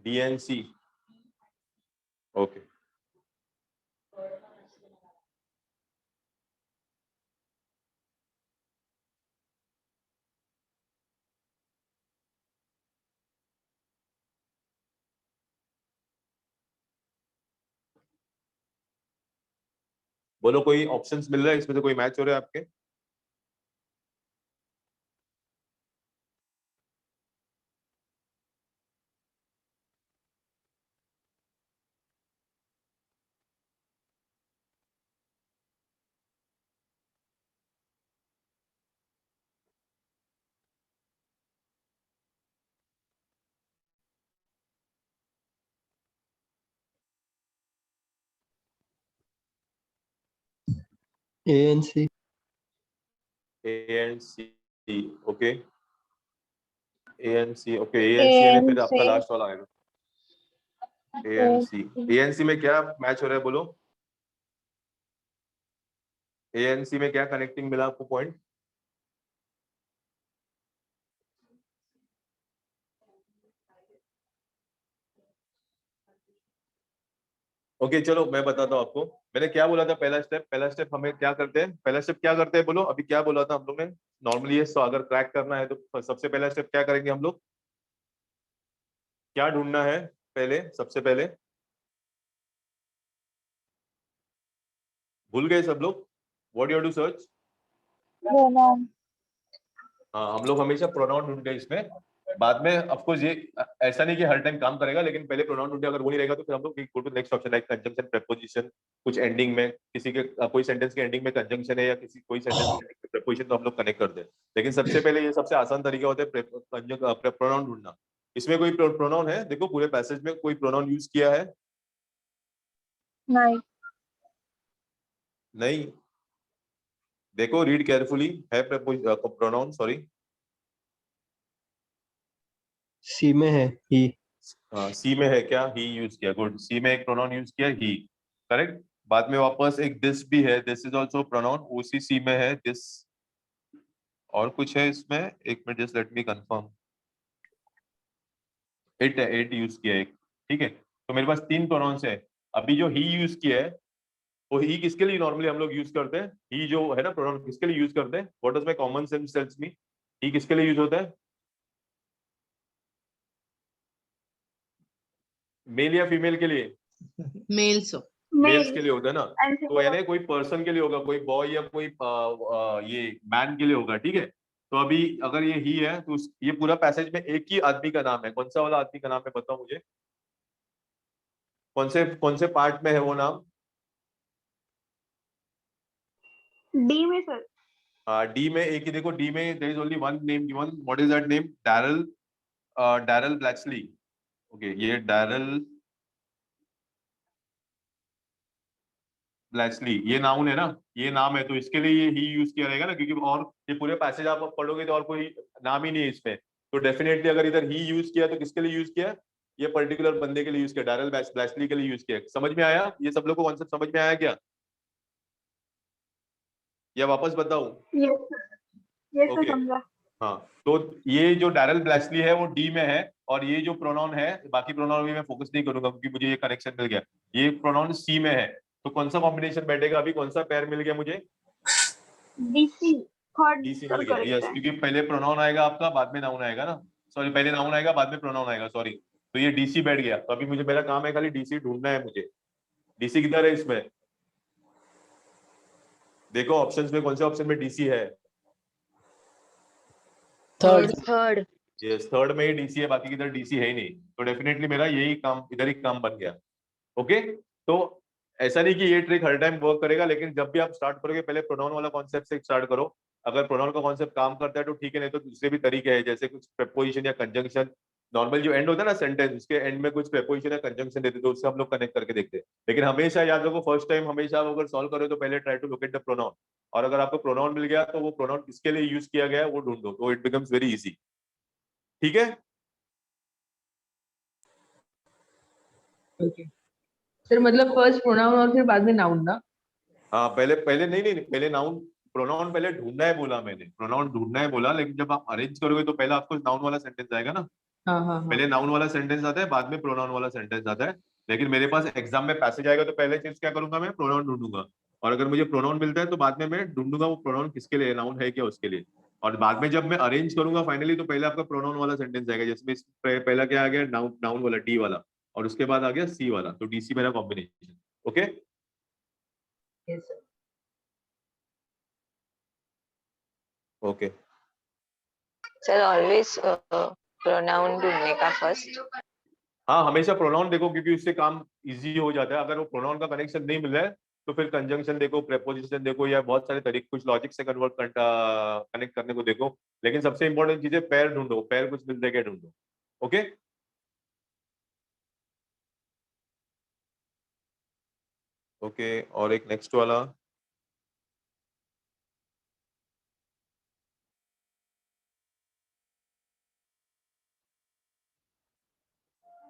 DNC, okay. बोलो कोई options मिल रहा है इसमें से, कोई मैच हो रहा है आपके? ANC, A and C, okay. ANC, okay. ANC ने फिर आपका लास्ट वाला आएगा। ANC, ANC में क्या मैच हो रहा है बोलो? ANC में क्या कनेक्टिंग मिला आपको पॉइंट? ओके चलो मैं बताता हूँ आपको। मैंने क्या बोला था, पहला स्टेप हमें क्या करते हैं, पहला स्टेप क्या करते हैं बोलो? अभी क्या बोला था हम लोग ने? नॉर्मली ये अगर क्रैक करना है तो सबसे पहला स्टेप क्या करेंगे हम लोग? क्या ढूंढना है पहले, सबसे पहले? भूल गए सब लोग? What you to search? Pronoun. हाँ, हम लोग हमेशा प्रोनाउन ढूंढते हैं इसमें। बाद में ऑफकोर्स ये ऐसा नहीं कि हर टाइम काम करेगा, लेकिन पहले प्रोनाउन ढूंढे, अगर वो नहीं रहेगा तो फिर हम लोग go to next option, like conjunction, preposition. कुछ एंडिंग में किसी के कोई सेंटेंस के एंडिंग में कंजंक्शन है या किसी कोई सेंटेंस के प्रेपोजिशन, तो हम लोग कनेक्ट करते हैं। लेकिन सबसे पहले ये सबसे आसान तरीका होता है प्रोनाउन ढूंढना। इसमें कोई प्रोनाउन है? देखो पूरे पैसेज में कोई प्रोनाउन यूज किया है? नहीं। नहीं। देखो रीड केयरफुली, है प्रोनाउन, सॉरी। C में है he, सी में है क्या? ही यूज किया, गुड। सी में एक प्रोनाउन यूज किया ही, करेक्ट। बाद में वापस एक दिस भी है, दिस इज ऑल्सो प्रोनाउन, उसी सी में है दिस। और कुछ है इसमें, एक minute just let me confirm. It है, इट यूज किया एक, ठीक है। तो मेरे पास 3 प्रोनाउंस है। अभी जो ही यूज किया है, वो ही किसके लिए नॉर्मली हम लोग यूज करते हैं? ही जो है ना प्रोनाउन, किसके लिए यूज करते हैं? What does my common sense tells me? ही किसके लिए यूज होता है? मेल या फीमेल के लिए? मेल्स हो। मेल्स के लिए होता है ना। तो यानी कोई पर्सन के लिए होगा, कोई बॉय या कोई ये मैन के लिए होगा, ठीक है। तो अभी अगर ये ही है तो ये पूरा पैसेज में एक ही आदमी का नाम है। कौन सा वाला आदमी का नाम है बताओ मुझे? कौन से पार्ट में है वो नाम? डी में सर। डी में एक ही, देखो डी में there is only one name given. What is that name? Darrel, Darrel Bletchley. Okay, ये डैरल ब्लैचली ये नाउन है ना, ये नाम है, तो इसके लिए ये ही यूज किया रहेगा ना, क्योंकि और ये पूरे पैसेज आप पढ़ोगे तो और कोई नाम ही नहीं है इसमें। तो डेफिनेटली अगर इधर ही यूज किया तो किसके लिए यूज किया? ये पर्टिकुलर बंदे के लिए यूज किया, डैरल ब्लैचली के लिए यूज किया। समझ में आया? ये सब लोगों को कॉन्सेप्ट समझ में आया क्या, या वापस बताऊं? ये ओके, समझा। हाँ। तो ये जो डैरल ब्लैचली है वो डी में है, और ये जो प्रोनाउन है, बाकी प्रोनाउन भी मैं फोकस नहीं करूंगा क्योंकि मुझे ये कनेक्शन मिल गया। ये प्रोनाउन सी में है। तो कौन सा कॉम्बिनेशन बैठेगा अभी, कौन सा पेयर मिल गया मुझे? डीसी थर्ड डीसी सर मिल गया, करेक्ट यस, है। क्योंकि पहले प्रोनाउन आएगा आपका, बाद में नाउन आएगा ना। सॉरी, पहले नाउन आएगा बाद में प्रोनाउन आएगा, सॉरी। तो ये डीसी बैठ गया। तो अभी मुझे, मेरा काम है खाली डीसी ढूंढना है मुझे। डीसी किधर है इसमें? देखो ऑप्शंस में कौन से ऑप्शन में डीसी है? third, third. यस, थर्ड में ही डीसी है, बाकी किधर डीसी है ही नहीं। तो डेफिनेटली मेरा यही काम, इधर ही काम बन गया। ओके। तो ऐसा नहीं कि ये ट्रिक हर टाइम वर्क करेगा, लेकिन जब भी आप स्टार्ट करोगे पहले प्रोनाउन वाला कॉन्सेप्ट से स्टार्ट करो। अगर प्रोनाउन का कॉन्सेप्ट काम करता है तो ठीक है, नहीं तो दूसरे भी तरीके हैं, जैसे कुछ प्रेपोजिशन या कंजंक्शन। नॉर्मल जो एंड होता है ना सेंटेंस, उसके एंड में कुछ प्रेपोजिशन या कंजंक्शन देते तो उससे हम लोग कनेक्ट करके देखते हैं। लेकिन हमेशा याद रखो, फर्स्ट टाइम हमेशा आप अगर सॉल्व करो तो पहले try to locate the pronoun. और अगर आपको प्रोनाउन मिल गया तो वो प्रोनाउन किसके लिए यूज किया गया है वो ढूंढो, तो इट बिकम्स वेरी इजी। ठीक है। ओके सर, मतलब फर्स्ट प्रोनाउन और फिर बाद में नाउन ना? हाँ, पहले पहले नहीं नहीं नहीं, पहले नाउन, प्रोनाउन पहले ढूंढना है बोला मैंने, प्रोनाउन ढूंढना है बोला, लेकिन जब आप अरेंज करोगे तो पहले आपको नाउन वाला सेंटेंस आएगा ना। हाँ हाँ हाँ। पहले नाउन वाला सेंटेंस आता है, बाद में प्रोनाउन वाला सेंटेंस आता है। लेकिन मेरे पास एग्जाम में पैसेज आएगा तो पहले चीज क्या करूंगा, मैं प्रोनाउन ढूंढूंगा। और अगर मुझे प्रोनाउन मिलता है तो बाद में मैं ढूंढूंगा वो प्रोनाउन किसके लिए, नाउन है क्या उसके लिए। और बाद में जब मैं अरेंज करूंगा फाइनली, तो पहले आपका प्रोनाउन वाला सेंटेंस आएगा, जिसमें पहला क्या आ गया, नाउन नाउन वाला डी वाला, और उसके बाद आ गया सी वाला, तो डीसी मेरा combination. Okay yes sir. Okay. Sir always pronoun ढूंढने का फर्स्ट। हाँ, हमेशा प्रोनाउन देखो, क्योंकि उससे काम इजी हो जाता है। अगर वो प्रोनाउन का कनेक्शन नहीं मिल रहा है तो फिर कंजंक्शन देखो, प्रेपोजिशन देखो, या बहुत सारे तरीके, कुछ लॉजिक से कनेक्ट करने को देखो। लेकिन सबसे इंपॉर्टेंट चीज है पैर ढूंढो, पैर कुछ मिलते क्या ढूंढो। Okay okay. और एक नेक्स्ट वाला,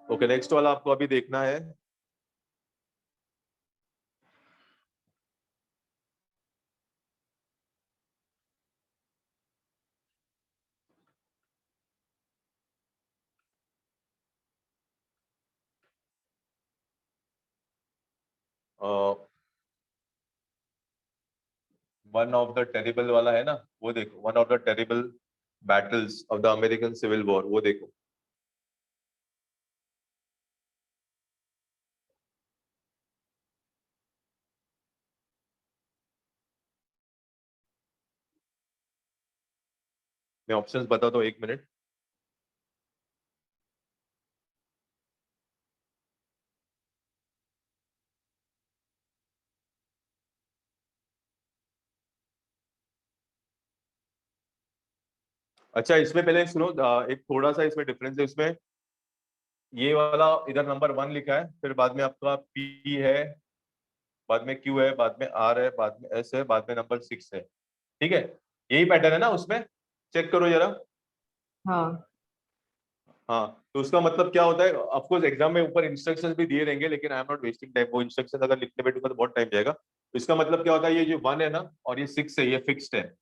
ओके नेक्स्ट वाला आपको अभी देखना है। वन ऑफ द टेरिबल वाला है ना, वो देखो, one of the terrible battles of the American civil war, वो देखो। मैं ऑप्शंस बताता हूँ, एक मिनट। अच्छा, इसमें पहले सुनो, एक थोड़ा सा इसमें डिफरेंस है। इसमें ये वाला इधर नंबर 1 लिखा है, फिर बाद में आपका पी है, बाद में क्यू है, बाद में आर है, बाद में एस है, बाद में नंबर 6 है। ठीक है, यही पैटर्न है ना उसमें, चेक करो जरा। हाँ हाँ, तो उसका मतलब क्या होता है, ऑफकोर्स एग्जाम में ऊपर इंस्ट्रक्शंस भी दिए रहेंगे, लेकिन I am not wasting time, वो इंस्ट्रक्शन अगर लिखने बैठूंगा तो बहुत टाइम जाएगा। तो इसका मतलब क्या होता है, ये जो 1 है ना और ये 6 है, ये फिक्स्ड है।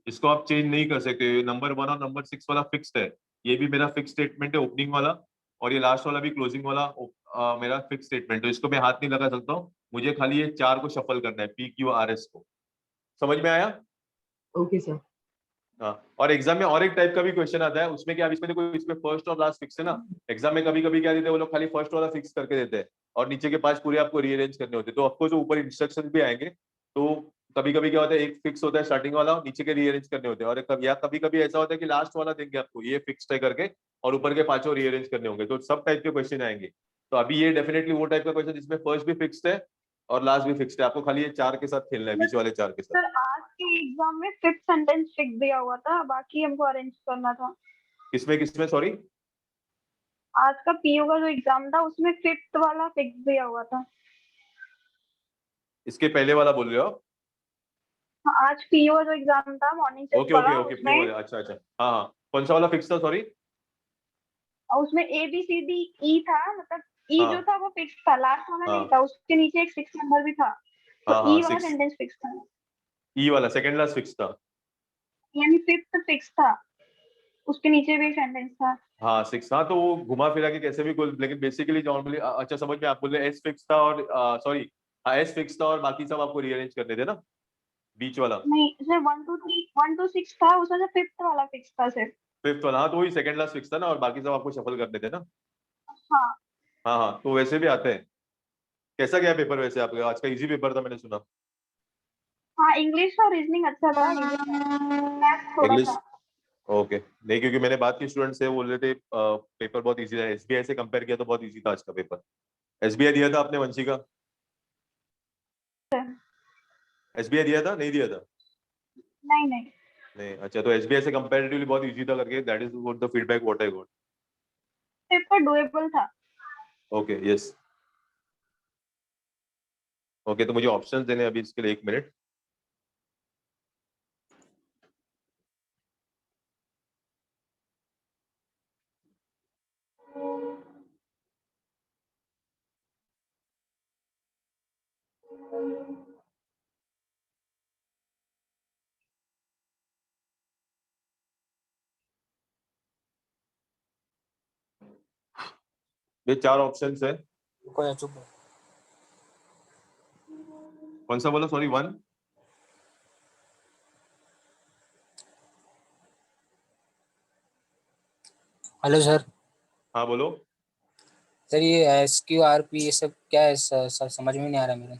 इसको आप चेंज नहीं कर सकते। नंबर 1 और नंबर 6 वाला फिक्स्ड है, ये भी मेरा फिक्स स्टेटमेंट है ओपनिंग वाला, और ये लास्ट वाला भी क्लोजिंग वाला मेरा फिक्स स्टेटमेंट है। इसको मैं हाथ नहीं लगा सकता हूँ, मुझे खाली ये 4 को शफल करना है, पी क्यू आर एस को। समझ में आया? Okay sir. हाँ, और एग्जाम में और एक टाइप का भी क्वेश्चन आता है, उसमें क्या, इसमें देखो, इसमें फर्स्ट और लास्ट फिक्स है ना। एग्जाम में कभी कभी क्या देते हैं वो लोग, खाली फर्स्ट वाला फिक्स करके देते हैं, और नीचे के 5 पूरे आपको रीअरेंज करने होते हैं। तो ऑफकोर्स ऊपर इंस्ट्रक्शन भी आएंगे, तो कभी कभी क्या होता है, एक फिक्स होता है स्टार्टिंग वाला, नीचे के रीअरेंज करने होते हैं। और कभी कभी ऐसा होता है कि लास्ट वाला देंगे आपको ये फिक्स्ड है करके, और ऊपर के 5 रीअरेंज करने होंगे। तो सब टाइप के क्वेश्चन आएंगे। तो अभी ये डेफिनेटली वो टाइप का क्वेश्चन जिसमें फर्स्ट भी फिक्स्ड है और लास्ट भी फिक्स्ड है। आपको खाली ये 4 के साथ खेलना है, बीच वाले 4 के साथ। सर आज के एग्जाम में फिफ्थ सेंटेंस फिक्स दिया हुआ था, बाकी हमको अरेंज करना था। किसमें किसमें, सॉरी? आज का पीयू का जो एग्जाम था उसमें फिफ्थ वाला फिक्स दिया हुआ था। इसके पहले वाला बोल रहे हो आप? हाँ, आज पीयू का जो एग्जाम था मॉर्निंग शिफ्ट ओके ओके वाला ओके, पीओ उसमें, वाले, अच्छा अच्छा। हाँ हाँ, कौन सा वाला फिक्स था, सॉरी? उसमें A B C D E था, मतलब ई जो हाँ था वो फिक्स था, लास्ट वाला नहीं हाँ था, उसके नीचे एक 6 नंबर भी था। तो हाँ हाँ, ई वाला 6 सेंटेंस फिक्स था, ई वाला सेकंड लास्ट फिक्स था। यानी फिफ्थ फिक्स था, उसके नीचे भी एक सेंटेंस था। हाँ 6, हाँ तो वो घुमा फिरा के कैसे भी कुल, लेकिन बेसिकली नॉर्मली, अच्छा समझ में, आप बोल रहे एस फिक्स था और सॉरी, हाँ एस फिक्स था और बाकी सब आपको रीअरेंज करने थे ना, बीच वाला। नहीं सर, 1 2 3 1 2 6 था, उसमें से फिफ्थ वाला फिक्स था सिर्फ। फिफ्थ वाला, हाँ तो वही सेकंड लास्ट फिक्स था ना, और बाकी सब आपको शफल करने थे ना। हाँ हाँ हाँ, तो वैसे भी आते हैं। कैसा गया पेपर वैसे आपका? आज का इजी पेपर था मैंने सुना। हाँ, इंग्लिश और रीजनिंग अच्छा था, मैथ्स थोड़ा इंग्लिश, था। ओके। नहीं, क्योंकि मैंने बात की स्टूडेंट से, बोल रहे थे पेपर बहुत इजी था, एसबीआई से कंपेयर किया तो बहुत इजी था आज का पेपर। एसबीआई दिया था आपने वंशी का? एसबीआई दिया था, नहीं दिया था? नहीं नहीं, नहीं, अच्छा, तो एसबीआई से कंपैरेटिवली बहुत इजी था करके, that is what the feedback what I got. Paper doable था। Okay, yes. ओके, तो मुझे ऑप्शंस देने हैं अभी इसके लिए, एक मिनट। ये 4 ऑप्शन है। रुको यार, चुप। कौन सा बोला, सॉरी, 1? Hello sir. हाँ बोलो। सर ये SQRP ये सब क्या है सर? सर समझ में नहीं आ रहा मेरे।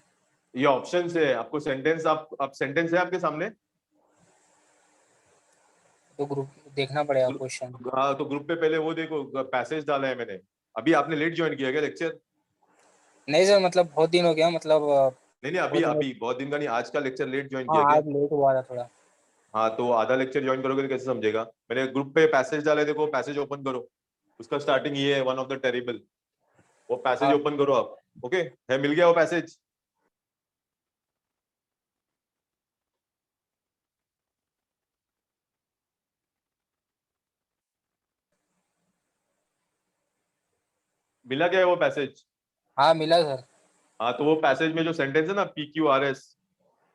ये ऑप्शन है, आपको सेंटेंस, आप सेंटेंस है आपके सामने? तो ग्रुप देखना पड़ेगा ग्रुप, क्वेश्चन। हाँ तो ग्रुप पे पहले वो देखो, पैसेज डाला है मैंने। अभी आपने लेट ज्वाइन किया क्या लेक्चर? नहीं सर, मतलब बहुत दिन हो गया, मतलब नहीं नहीं, अभी बहुत दिन। अभी बहुत दिन का नहीं, आज का लेक्चर लेट ज्वाइन हाँ किया क्या? आज लेट हुआ था थोड़ा। हाँ तो आधा लेक्चर ज्वाइन करोगे तो कैसे समझेगा? मैंने ग्रुप पे पैसेज डाले, देखो पैसेज ओपन करो। उसका स्टार्टिंग ये है, वन ऑफ द टेरिबल। वो पैसेज हाँ ओपन करो आप। ओके, है, मिल गया वो पैसेज? मिला क्या है वो पैसेज? हाँ मिला सर। हाँ तो वो पैसेज में जो सेंटेंस है ना, PQRS,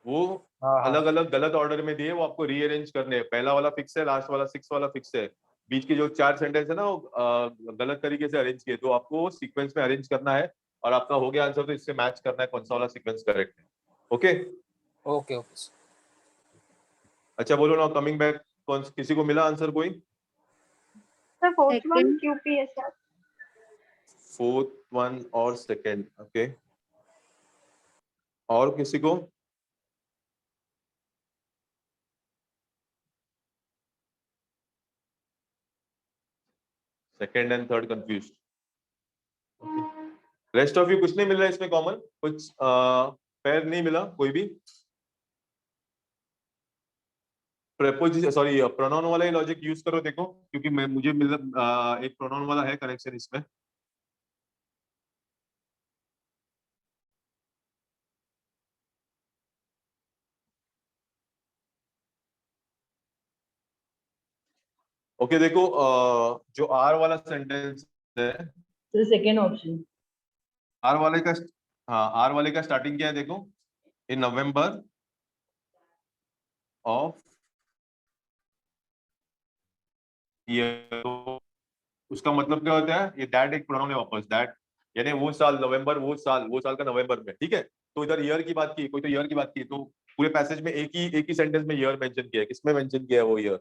वो हाँ हाँ अलग अलग गलत ऑर्डर में दिए, वो आपको रीअरेंज करने हैं। पहला वाला फिक्स है, लास्ट वाला 6 वाला फिक्स है। बीच के जो 4 सेंटेंस है ना, वो गलत तरीके से अरेंज किए, तो आपको सीक्वेंस में अरेंज करना है। और आपका हो गया आंसर, तो इससे मैच करना है कौन सा वाला सीक्वेंस करेक्ट है। ओके। Okay okay sir. अच्छा बोलो ना, कमिंग बैक, कौन किसी को मिला आंसर कोई? Sir fourth one Second. QPSR। Fourth one और सेकंड, ओके। और किसी को? Second and third confuse. Rest of you कुछ नहीं मिल रहा है इसमें कॉमन, कुछ पैर नहीं मिला कोई भी? प्रेपोजिशन, सॉरी, प्रोनाउन वाला ही लॉजिक यूज करो, देखो, क्योंकि मैं मुझे मिल एक प्रोनाउन वाला है कनेक्शन इसमें। ओके देखो, जो आर वाला सेंटेंस है, सर सेकेंड ऑप्शन। आर वाले का, हाँ आर वाले का स्टार्टिंग क्या है देखो, इन नवंबर ऑफ ईयर। उसका मतलब क्या होता है? ये दैट एक प्रोनाउन है वापस, दैट यानी वो साल नवंबर, वो साल का नवंबर में, ठीक है। तो इधर ईयर की बात की, कोई तो ईयर की बात की, तो पूरे पैसेज में एक ही सेंटेंस में ईयर मेंशन किया है। किसमें मेंशन किया है वो ईयर?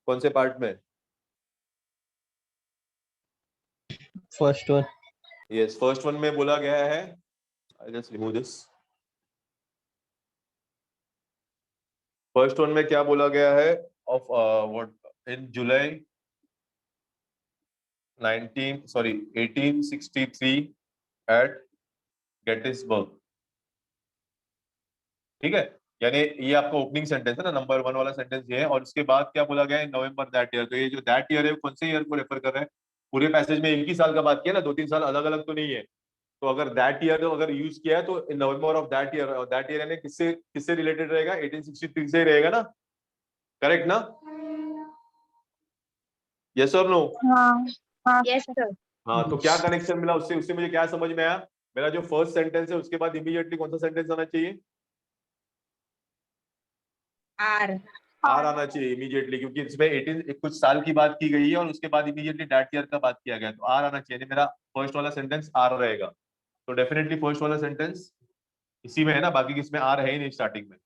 कौन से पार्ट में? First one. Yes, first one में बोला गया है। I just remove this. First one में क्या बोला गया है? Of what, in July 1863 at Gettysburg, ठीक है। यानी ये आपका ओपनिंग सेंटेंस है ना, नंबर 1 वाला सेंटेंस ये है। और उसके बाद क्या बोला गया है? नवंबर दैट ईयर। तो ये जो दैट ईयर है वो कौन से ईयर को रेफर कर रहा है? पूरे पैसेज में एक ही साल का बात किया ना, 2-3 साल अलग अलग तो नहीं है। तो अगर दैट ईयर अगर यूज किया है, तो इन नवंबर ऑफ दैट ईयर, और दैट ईयर यानी किससे किससे रिलेटेड रहेगा? 1863 से ही रहेगा ना, करेक्ट ना? यस और नो? हाँ हाँ Yes, sir. हाँ, तो क्या कनेक्शन मिला उससे? उससे मुझे क्या समझ में आया? मेरा जो फर्स्ट सेंटेंस है उसके बाद इमीडिएटली कौन सा सेंटेंस आना चाहिए? R. आर आना चाहिए इमीडिएटली, क्योंकि इसमें 18 कुछ साल की बात की गई है और उसके बाद इमीडिएटली दैट ईयर का बात किया गया है, तो आर आना चाहिए। मेरा फर्स्ट वाला सेंटेंस आर रहेगा। तो डेफिनेटली फर्स्ट वाला सेंटेंस इसी में है ना, बाकी किसमें आर है ही नहीं स्टार्टिंग में।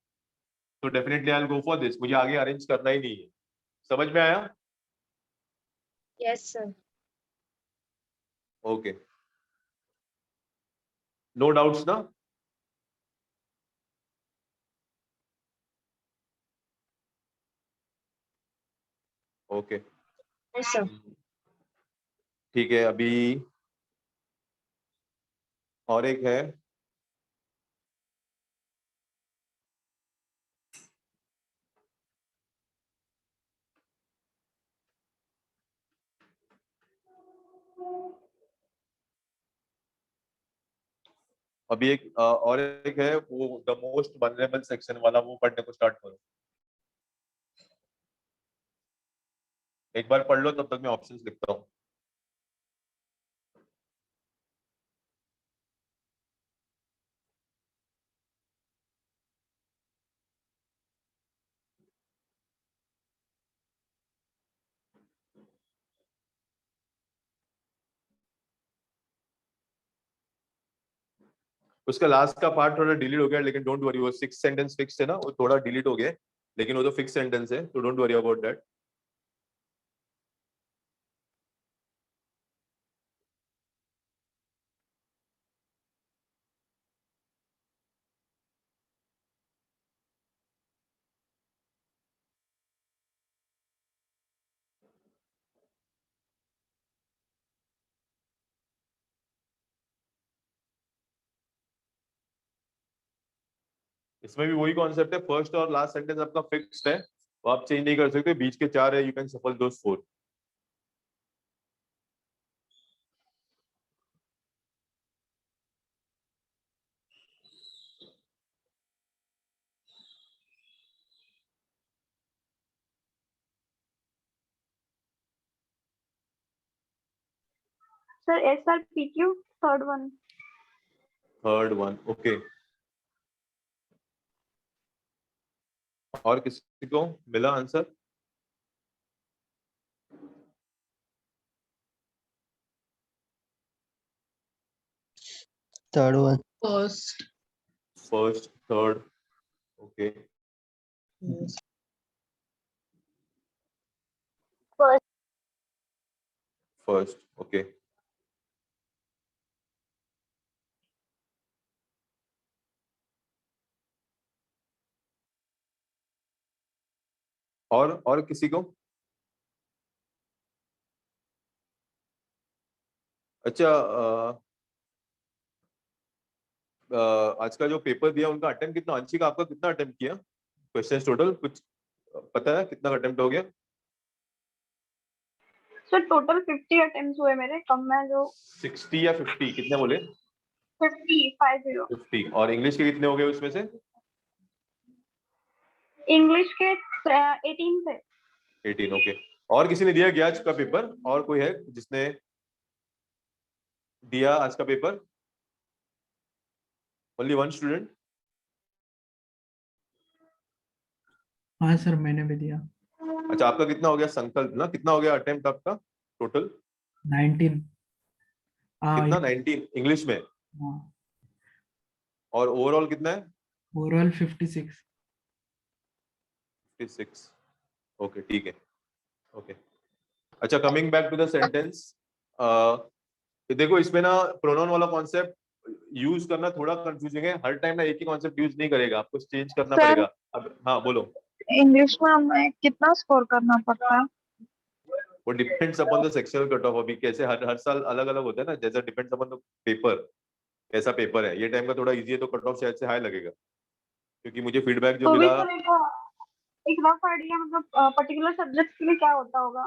तो definitely I will go for this, मुझे आगे अरेंज करना ही नहीं है। समझ में आया? Yes, sir. Okay, no doubts ना? Okay, Yes, sir. ठीक है। अभी और एक है, अभी एक और एक है, वो द मोस्ट वनरेबल सेक्शन वाला, वो पढ़ने को स्टार्ट करो। एक बार पढ़ लो, तब तक मैं ऑप्शंस लिखता हूँ। उसका लास्ट का पार्ट थोड़ा डिलीट हो गया, लेकिन डोंट वरी, वो 6 सेंटेंस फिक्स है ना, वो थोड़ा डिलीट हो गया, लेकिन वो तो फिक्स सेंटेंस है, तो डोंट वरी अबाउट दैट। इसमें भी वही कॉन्सेप्ट है, फर्स्ट और लास्ट सेंटेंस आपका फिक्स्ड है, वो आप चेंज नहीं कर सकते, बीच के 4 है, यू कैन सफल दोस 4। Sir SRPQ third one. Third one, okay. और किसी को मिला answer? Third one. First. First, third, okay. First, okay. और किसी को? अच्छा, आज का जो पेपर दिया उनका अटेम्प्ट कितना, अंशी का आपका कितना अटेम्प्ट किया क्वेश्चंस टोटल, कुछ पता है कितना अटेम्प्ट हो गया? सर टोटल 50 अटेम्प्ट हुए मेरे, कम में जो 60 या 50 कितने बोले? 50। 50। और इंग्लिश के कितने हो गए उसमें से? इंग्लिश के 18 थे। 18, ओके। और किसी ने दिया क्या आज का पेपर? और कोई है जिसने दिया आज का पेपर? Only one student? हाँ सर मैंने भी दिया। अच्छा, आपका कितना हो गया संकल्प ना, कितना हो गया अटेम्प्ट आपका टोटल? 19। कितना? 19 इंग्लिश में? और ओवरऑल कितना है? ओवरऑल 56। 56, ओके, ठीक है, ओके। अच्छा, coming back to the sentence, देखो इसमें ना प्रोनाउन वाला कॉन्सेप्ट यूज करना थोड़ा कंफ्यूजिंग है, हर टाइम ना एक ही कॉन्सेप्ट यूज नहीं करेगा, आपको चेंज करना सर, पड़ेगा। अब हाँ बोलो। इंग्लिश में हमें कितना स्कोर करना पड़ता है? वो depends upon the sectional cut off, अभी कैसे हर साल अलग अलग होता है ना, जैसा डिपेंड्स अपॉन द पेपर, कैसा पेपर है, ये टाइम का थोड़ा इजी है तो कट ऑफ शायद से हाई लगेगा, क्योंकि मुझे फीडबैक जो तो भी मिला। सर एक रफ आइडिया, मतलब पर्टिकुलर सब्जेक्ट के लिए क्या होता होगा?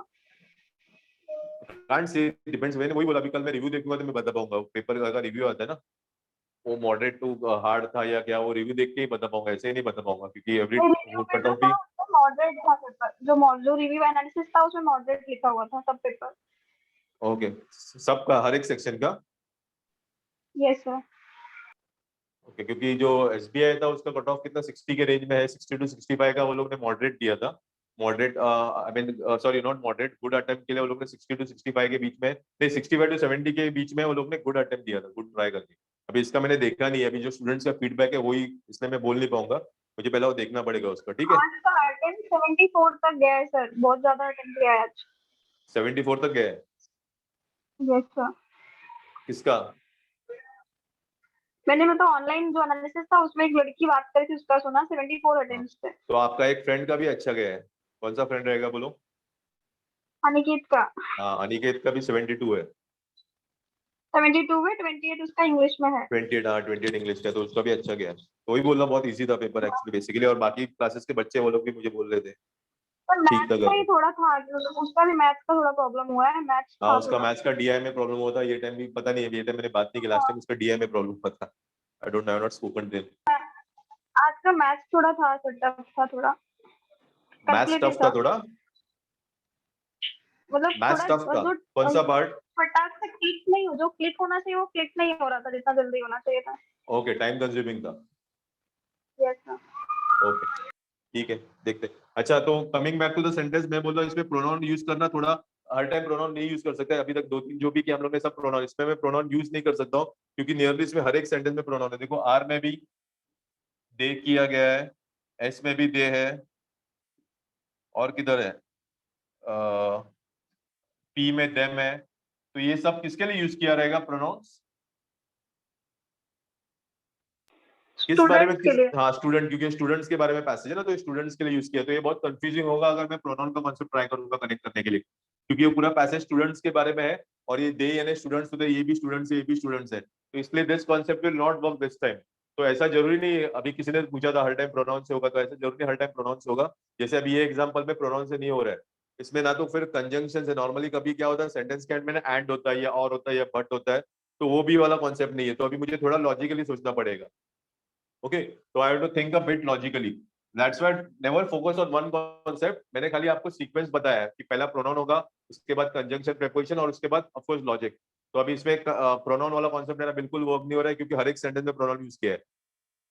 कांट से, डिपेंड्स, मैंने वही बोला, अभी कल मैं रिव्यू देखूंगा तो मैं बता पाऊंगा, पेपर का रिव्यू आता है ना, वो मॉडरेट टू हार्ड था या क्या, वो रिव्यू देख के ही बता पाऊंगा, ऐसे ही नहीं बता पाऊंगा, क्योंकि एवरी रिव्यू कट में ऑफ भी। तो मॉडरेट था पेपर, जो रिव्यू एनालिसिस था उसमें मॉडरेट लिखा हुआ था सब पेपर। ओके, सबका, हर एक सेक्शन का? Yes sir. ओके, क्योंकि जो एसबीआई था उसका कट ऑफ कितना 60 के रेंज में है, 60 to 65 का वो लोग ने मॉडरेट दिया था, moderate I mean sorry not moderate, good attempt के लिए वो लोग ने 60 to 65 के बीच में, नहीं 65 to 70 के बीच में वो लोग ने गुड अटेम्प्ट दिया था, गुड ट्राई करके। अभी इसका मैंने देखा नहीं है, अभी जो स्टूडेंट्स का फीडबैक है वही, इसलिए मैं बोल नहीं पाऊंगा, मुझे पहले वो देखना पड़ेगा उसका, ठीक है? आज का अटेम्प्ट 74 तक गया है सर, बहुत ज्यादा अटेम्प्ट किया है आज। 74 तक गया है? Yes sir. किसका? मैंने मतलब ऑनलाइन जो एनालिसिस था उसमें एक लड़की बात करी थी, उसका सुना 74 अटेम्प्ट्स थे। तो आपका एक फ्रेंड का भी अच्छा गया है, कौन सा फ्रेंड रहेगा बोलो? अनिकेत का हाँ, अनिकेत का भी 72 है। 72 है, 28 उसका इंग्लिश में है। 28, हाँ 28 इंग्लिश का, तो उसका भी अच्छा गया है, तो वही बोलना, बहुत इजी था पेपर एक्चुअली बेसिकली, और बाकी क्लासेस के बच्चे वो लोग भी मुझे बोल रहे थे पर ठीक मैथ्स था का ही करके। थोड़ा था, मतलब उसका भी मैथ्स का थोड़ा प्रॉब्लम हुआ है, मैथ्स हाँ, था उसका थोड़ा। मैथ्स का डीआई में प्रॉब्लम हुआ था, ये टाइम भी पता नहीं है, ये टाइम मैंने बात नहीं की, लास्ट टाइम उसका डीआई में प्रॉब्लम हुआ था, I don't have not spoken them. आज का मैथ्स थोड़ा था सर, टफ था थोड़ा, मैथ्स कैलकुलेटिव टफ था था, थोड़ा? मतलब मैथ्स टफ थोड़ा था, जो कौन सा पार्ट? फटाक से क्लिक नहीं हो, जो क्लिक होना चाहिए वो क्लिक नहीं हो रहा था जितना जल्दी होना चाहिए था। ओके, टाइम कंज्यूमिंग था, यस सर। ओके, ठीक है, देखते हैं। अच्छा, तो coming back to the sentence, मैं बोल रहा हूँ इसमें प्रोनाउन यूज करना थोड़ा हर टाइम प्रोनाउन नहीं यूज कर सकते। अभी तक 2-3 जो भी किया हम लोग ने सब प्रोनाउन, इसमें मैं प्रोनाउन यूज नहीं कर सकता हूँ क्योंकि नियरली इसमें हर एक सेंटेंस में प्रोनाउन है। देखो आर में भी दे किया गया है, एस में भी दे है, और किधर है पी में देम है। तो ये सब किसके लिए यूज किया रहेगा प्रोनाउंस? किस बारे में? स्टूडेंट्स के लिए। हाँ स्टूडेंट, क्योंकि स्टूडेंट्स के बारे में पैसेज है ना, तो स्टूडेंट्स के लिए यूज किया। तो ये बहुत कंफ्यूजिंग होगा अगर मैं प्रोनाउन का कॉन्सेप्ट ट्राई करूंगा कनेक्ट करने के लिए, क्योंकि ये पूरा पैसेज स्टूडेंट्स के बारे में है और ये दे यानी स्टूडेंट्स होते हैं, ये भी स्टूडेंट्स है, ये भी स्टूडेंट्स है। तो इसलिए this concept will not work this time. तो ऐसा जरूरी नहीं है, अभी किसी ने पूछा था हर टाइम प्रोनाउन से होगा, तो ऐसा जरूरी हर टाइम प्रोनाउन से होगा। जैसे अभी ये एग्जाम्पल में प्रोनाउन से नहीं हो रहा है, इसमें ना तो फिर कंजंक्शन है। नॉर्मली कभी क्या होता है सेंटेंस के एंड में ना एंड होता है या और होता है या बट होता है, तो वो भी वाला कॉन्सेप्ट नहीं है। तो अभी मुझे थोड़ा लॉजिकली सोचना पड़ेगा। ओके, तो I have to think a bit logically. That's why never focus on one concept. मैंने खाली आपको सीक्वेंस बताया है कि पहला प्रोनाउन होगा, उसके बाद कंजंक्शन प्रीपोजिशन और उसके बाद ऑफ कोर्स लॉजिक। तो अभी इसमें प्रोनाउन वाला कॉन्सेप्ट मेरा बिल्कुल वर्क नहीं हो रहा है क्योंकि हर एक सेंटेंस में प्रोनाउन यूज किया है,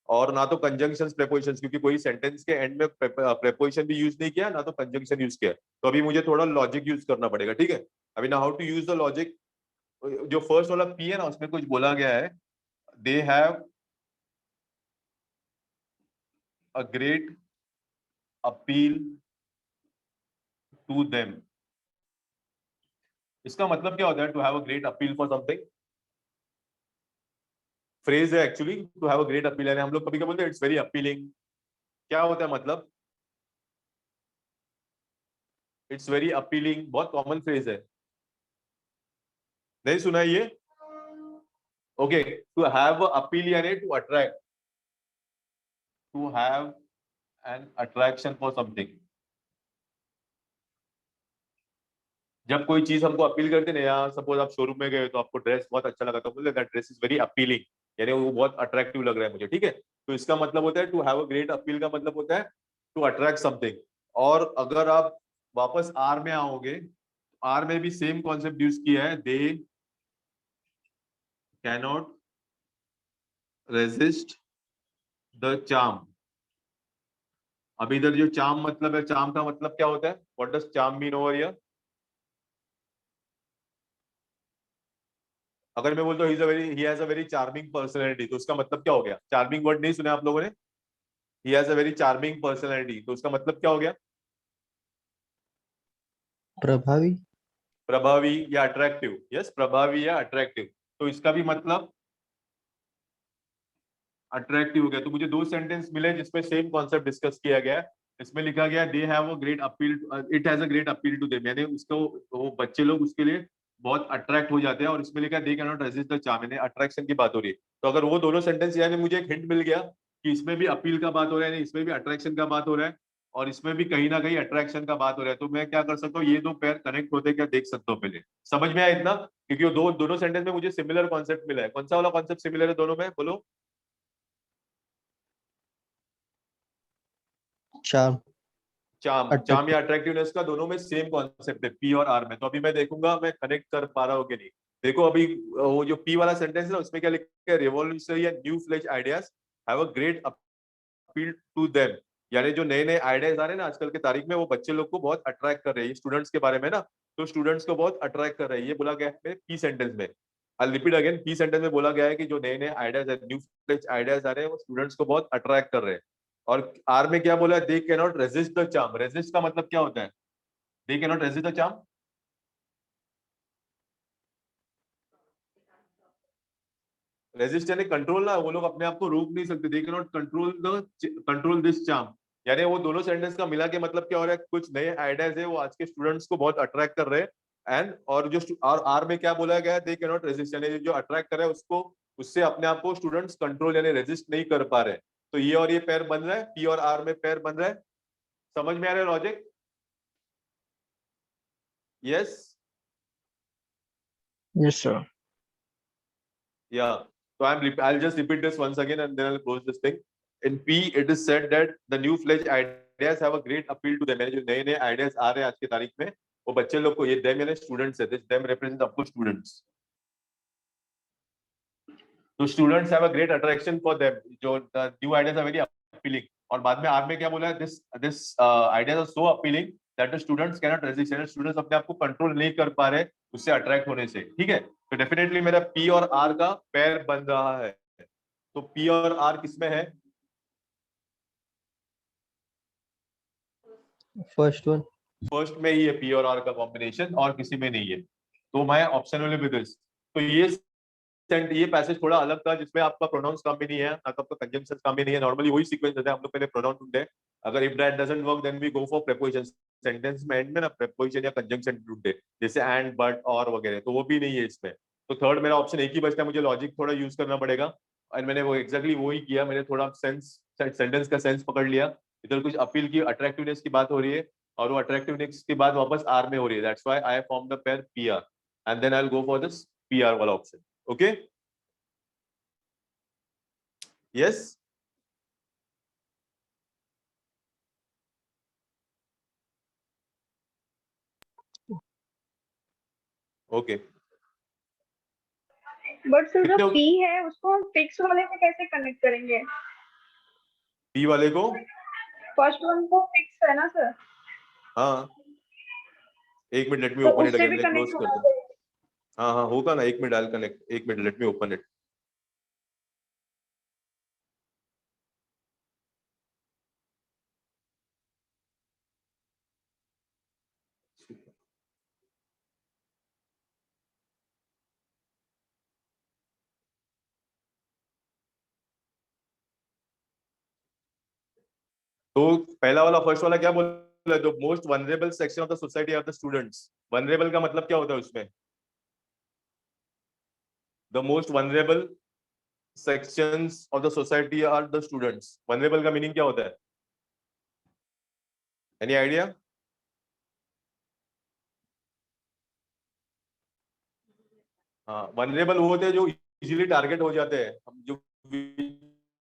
और ना तो कंजंक्शंस प्रीपोजिशंस, क्योंकि कोई सेंटेंस के एंड में प्रीपोजिशन भी यूज नहीं किया, ना तो कंजंक्शन यूज किया। तो अभी मुझे थोड़ा लॉजिक यूज करना पड़ेगा, ठीक है। अभी ना how to use the logic. जो फर्स्ट वाला पी है ना, उसमें कुछ बोला गया है, they have a great appeal to them। इसका मतलब क्या होता है to have a great appeal for something? Phrase है actually, to have a great appeal. यानी हम लोग कभी कभी बोलते हैं इट्स वेरी अपीलिंग। क्या होता है मतलब? इट्स वेरी अपीलिंग बहुत कॉमन फ्रेज है, नहीं सुना है ये? ओके, टू हैव अपील यानी to attract, to have an attraction for something. जब कोई चीज हमको अपील करती है ना, या सपोज आप शोरूम में गए तो आपको ड्रेस बहुत अच्छा लगा, तो बोलते that dress is very appealing, यानी वो बहुत अट्रैक्टिव लग रहा है मुझे, ठीक है। तो इसका मतलब होता है to have a great appeal का मतलब होता है टू अट्रैक्ट समथिंग। और अगर आप वापस आर में आओगे, आर में भी सेम कॉन्सेप्ट यूज किया है, they cannot resist the charm. अब इधर जो चार्म मतलब है, चार्म का मतलब क्या होता है? What does charm mean over here? अगर मैं बोलता हूँ he has a very charming personality, तो उसका मतलब क्या हो गया? चार्मिंग वर्ड नहीं सुना आप लोगों ने? He has a very charming personality, तो उसका मतलब क्या हो गया? प्रभावी। प्रभावी या अट्रैक्टिव। यस, प्रभावी या अट्रैक्टिव। तो इसका भी मतलब अट्रैक्टिव हो गया। तो मुझे 2 सेंटेंस मिले जिसमें सेम कॉन्सेप्ट डिस्कस किया गया है। इसमें लिखा गया they have a great appeal, it has a great appeal to them, यानी उसको वो बच्चे लोग उसके लिए बहुत अट्रैक्ट हो जाते हैं। और इसमें लिखा है they can not resist the charm, यानी अट्रैक्शन की बात हो रही है। तो अगर वो दोनों सेंटेंस, यानी मुझे एक हिंट मिल गया कि इसमें भी अपील का बात हो रहा है, यानी इसमें भी अट्रैक्शन का बात हो रहा है, और इसमें भी कहीं ना कहीं अट्रैक्शन का बात हो रहा है। तो मैं क्या कर सकता हूँ, ये 2 पेयर कनेक्ट होते क्या देख सकता हूँ पहले। समझ में आया इतना? क्योंकि वो दोनों सेंटेंस में मुझे सिमिलर कॉन्सेप्ट मिला है। कौन सा वाला कॉन्सेप्ट सिमिलर है दोनों में, बोलो? चार्म। चार्म या अट्रैक्टिवनेस का दोनों में सेम कॉन्सेप्ट है पी और आर में। तो अभी मैं देखूंगा मैं कनेक्ट कर पा रहा हूँ कि नहीं। देखो अभी वो जो पी वाला सेंटेंस है ना, उसमें क्या लिखा है? Revolutionary and new fledged ideas have a great appeal to them, यानी जो नए नए आइडियाज आ रहे हैं ना आजकल के तारीख में, वो बच्चे लोग को बहुत अट्रैक्ट कर रहे हैं। स्टूडेंट्स के बारे में ना, तो स्टूडेंट्स को बहुत अट्रैक्ट कर रहे हैं, ये बोला गया है पी सेंटेंस में। I repeat again, P sentence में बोला गया है कि जो नए नए आइडियाज है, न्यू फ्लेज आइडियाज आ रहे हैं, वो स्टूडेंट्स को बहुत अट्रैक्ट कर रहे हैं। और आर में क्या बोला? They can not resist the charm. Resist का मतलब क्या होता है? They can not resist the charm. Resist यानी कंट्रोल ना, वो लोग अपने आप को रोक नहीं सकते। They can not control this charm, यानी वो दोनों सेंटेंस का मिला के मतलब क्या हो रहा है? कुछ नए आइडियाज है वो आज के स्टूडेंट्स को बहुत अट्रैक्ट कर रहे हैं। एंड और जो और आर में क्या बोला गया है? दे कैन नॉट रेजिस्ट, यानी जो अट्रैक्ट कर रहा है उसको, उससे अपने आप को स्टूडेंट्स कंट्रोल यानी रेजिस्ट नहीं कर पा रहे। तो ये और ये पेयर बन रहा है, पी और आर में पेयर बन रहा है। समझ में आ रहा है logic? Yes Yes, sir. Yeah. So I'll just repeat this once again and then I'll close this thing. In P, it is said that the new fledged ideas have a great appeal to them. यानी जो नए नए ideas आ रहे हैं आज की तारीख में, वो बच्चे लोग को, ये them यानी स्टूडेंट्स है, this them represent आपको स्टूडेंट्स। तो students have a great attraction for them, जो new ideas are very appealing. और बाद में आर में क्या बोला है? This ideas are so appealing that the students can not resist, students अपने आप को कंट्रोल नहीं कर पा रहे उससे अट्रैक्ट होने से, ठीक है। तो डेफिनेटली मेरा पी और आर का पेयर बन रहा है। तो पी और आर किसमें है? First one. फर्स्ट में ही है पी और आर का कॉम्बिनेशन, और किसी में नहीं है। तो मैं ऑप्शन विल बी दिस। तो ये पैसेज थोड़ा अलग था, जिसमें आपका प्रोनाउंस काम भी नहीं है, आपका कंजंक्शन काम भी नहीं है। नॉर्मली वही सीक्वेंस होता है, हम लोग पहले प्रोनाउन ढूंढते हैं, अगर if that doesn't work then we go for preposition. Sentence में एंड में ना प्रेपोजिशन या कंजंक्शन ढूंढते, जैसे एंड, बट, और वगैरह, तो वो भी नहीं है इसमें। तो थर्ड मेरा ऑप्शन एक ही बचता है, मुझे लॉजिक थोड़ा यूज करना पड़ेगा, और मैंने वो एग्जैक्टली वो ही किया। मैंने थोड़ा सेंटेंस का सेंस पकड़ लिया, इधर कुछ अपील की, अट्रैक्टिवनेस की बात हो रही है, और वो अट्रैक्टिवनेस की बात वापस आर में हो रही है। That's why I form the pair P R, and then I will go for this P R वाला option. Okay, yes. Okay, but sir जो कितने पी है उसको हम फिक्स वाले में कैसे कनेक्ट करेंगे? पी वाले को? फर्स्ट वन तो फिक्स है ना सर, हाँ, एक मिनट, लेट मी तो ओपन इट उससे अगेन, भी मैंने क्लोज कनेक्ट कर होना दिया। चाहिए। हाँ हाँ होगा ना, एक मिनट, डायल कनेक्ट, एक minute, let me open it. तो पहला वाला, फर्स्ट वाला क्या बोला? The most vulnerable section of the society are the students. Vulnerable का मतलब क्या होता है उसमें? The most vulnerable sections of the society are the students. Vulnerable का मीनिंग क्या होता है? Any idea? हाँ, वनरेबल वो होते हैं जो इजीली टारगेट हो जाते हैं, हम जो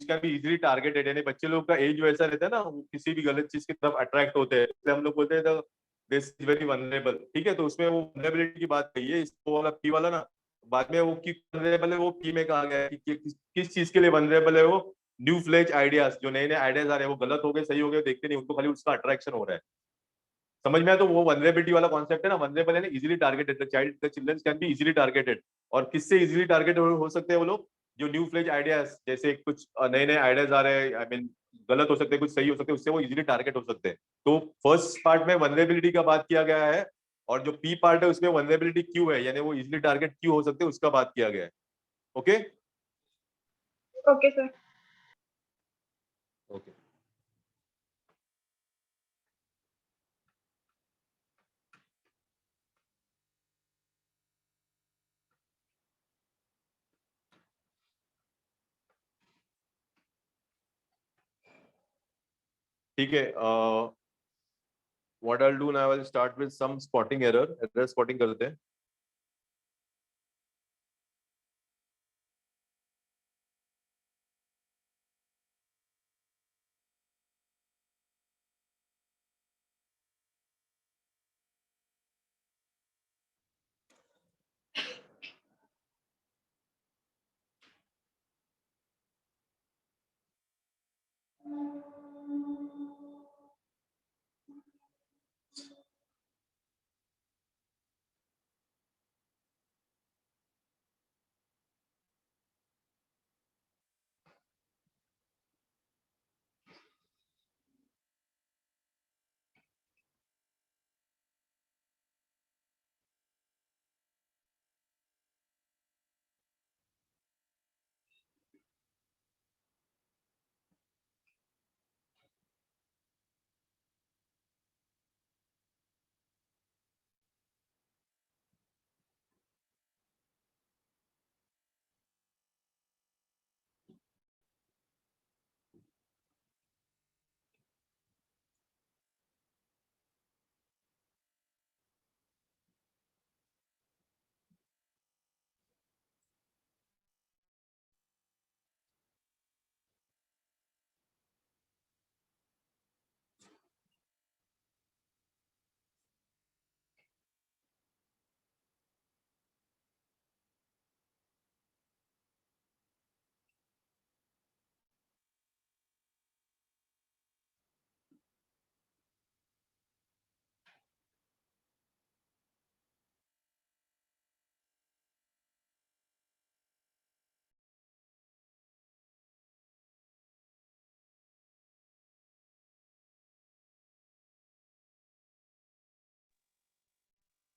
का भी इजीली टारगेटेड, यानी बच्चे लोग का एज वैसा रहता है ना, वो किसी भी गलत चीज की तरफ अट्रैक्ट होते हैं, इसलिए हम लोग बोलते हैं दिस इज वेरी वनरेबल, ठीक है। तो उसमें वो वनरेबिलिटी की बात कही है, इसको वाला पी वाला ना, बाद में वो की वनरेबल है, वो पी में कहा गया है कि किस चीज के लिए वनरेबल है वो? न्यू फ्लेज आइडियाज, जो नए नए आइडियाज आ रहे हैं, वो गलत हो गए सही हो गए देखते नहीं, उनको खाली उसका अट्रैक्शन हो रहा है। समझ में आया? तो वो वनरेबिलिटी वाला कॉन्सेप्ट है ना, वनरेबल है easily targeted, the child, the children can be easily targeted. और किससे इजीली टारगेट हो सकते हैं वो लोग? जो न्यू फ्लेज आइडियाज, जैसे कुछ नए नए आइडियाज आ रहे हैं, आई मीन गलत हो सकते हैं, कुछ सही हो सकते हैं, उससे वो इजीली टारगेट हो सकते हैं। तो फर्स्ट पार्ट में वनरेबिलिटी का बात किया गया है, और जो पी पार्ट है उसमें वनरेबिलिटी क्यों है, यानी वो इजीली टारगेट क्यों हो सकते हैं, उसका बात किया गया है। Okay okay sir. ओके, ठीक है। what I'll do now, I will start with some spotting error spotting करते हैं।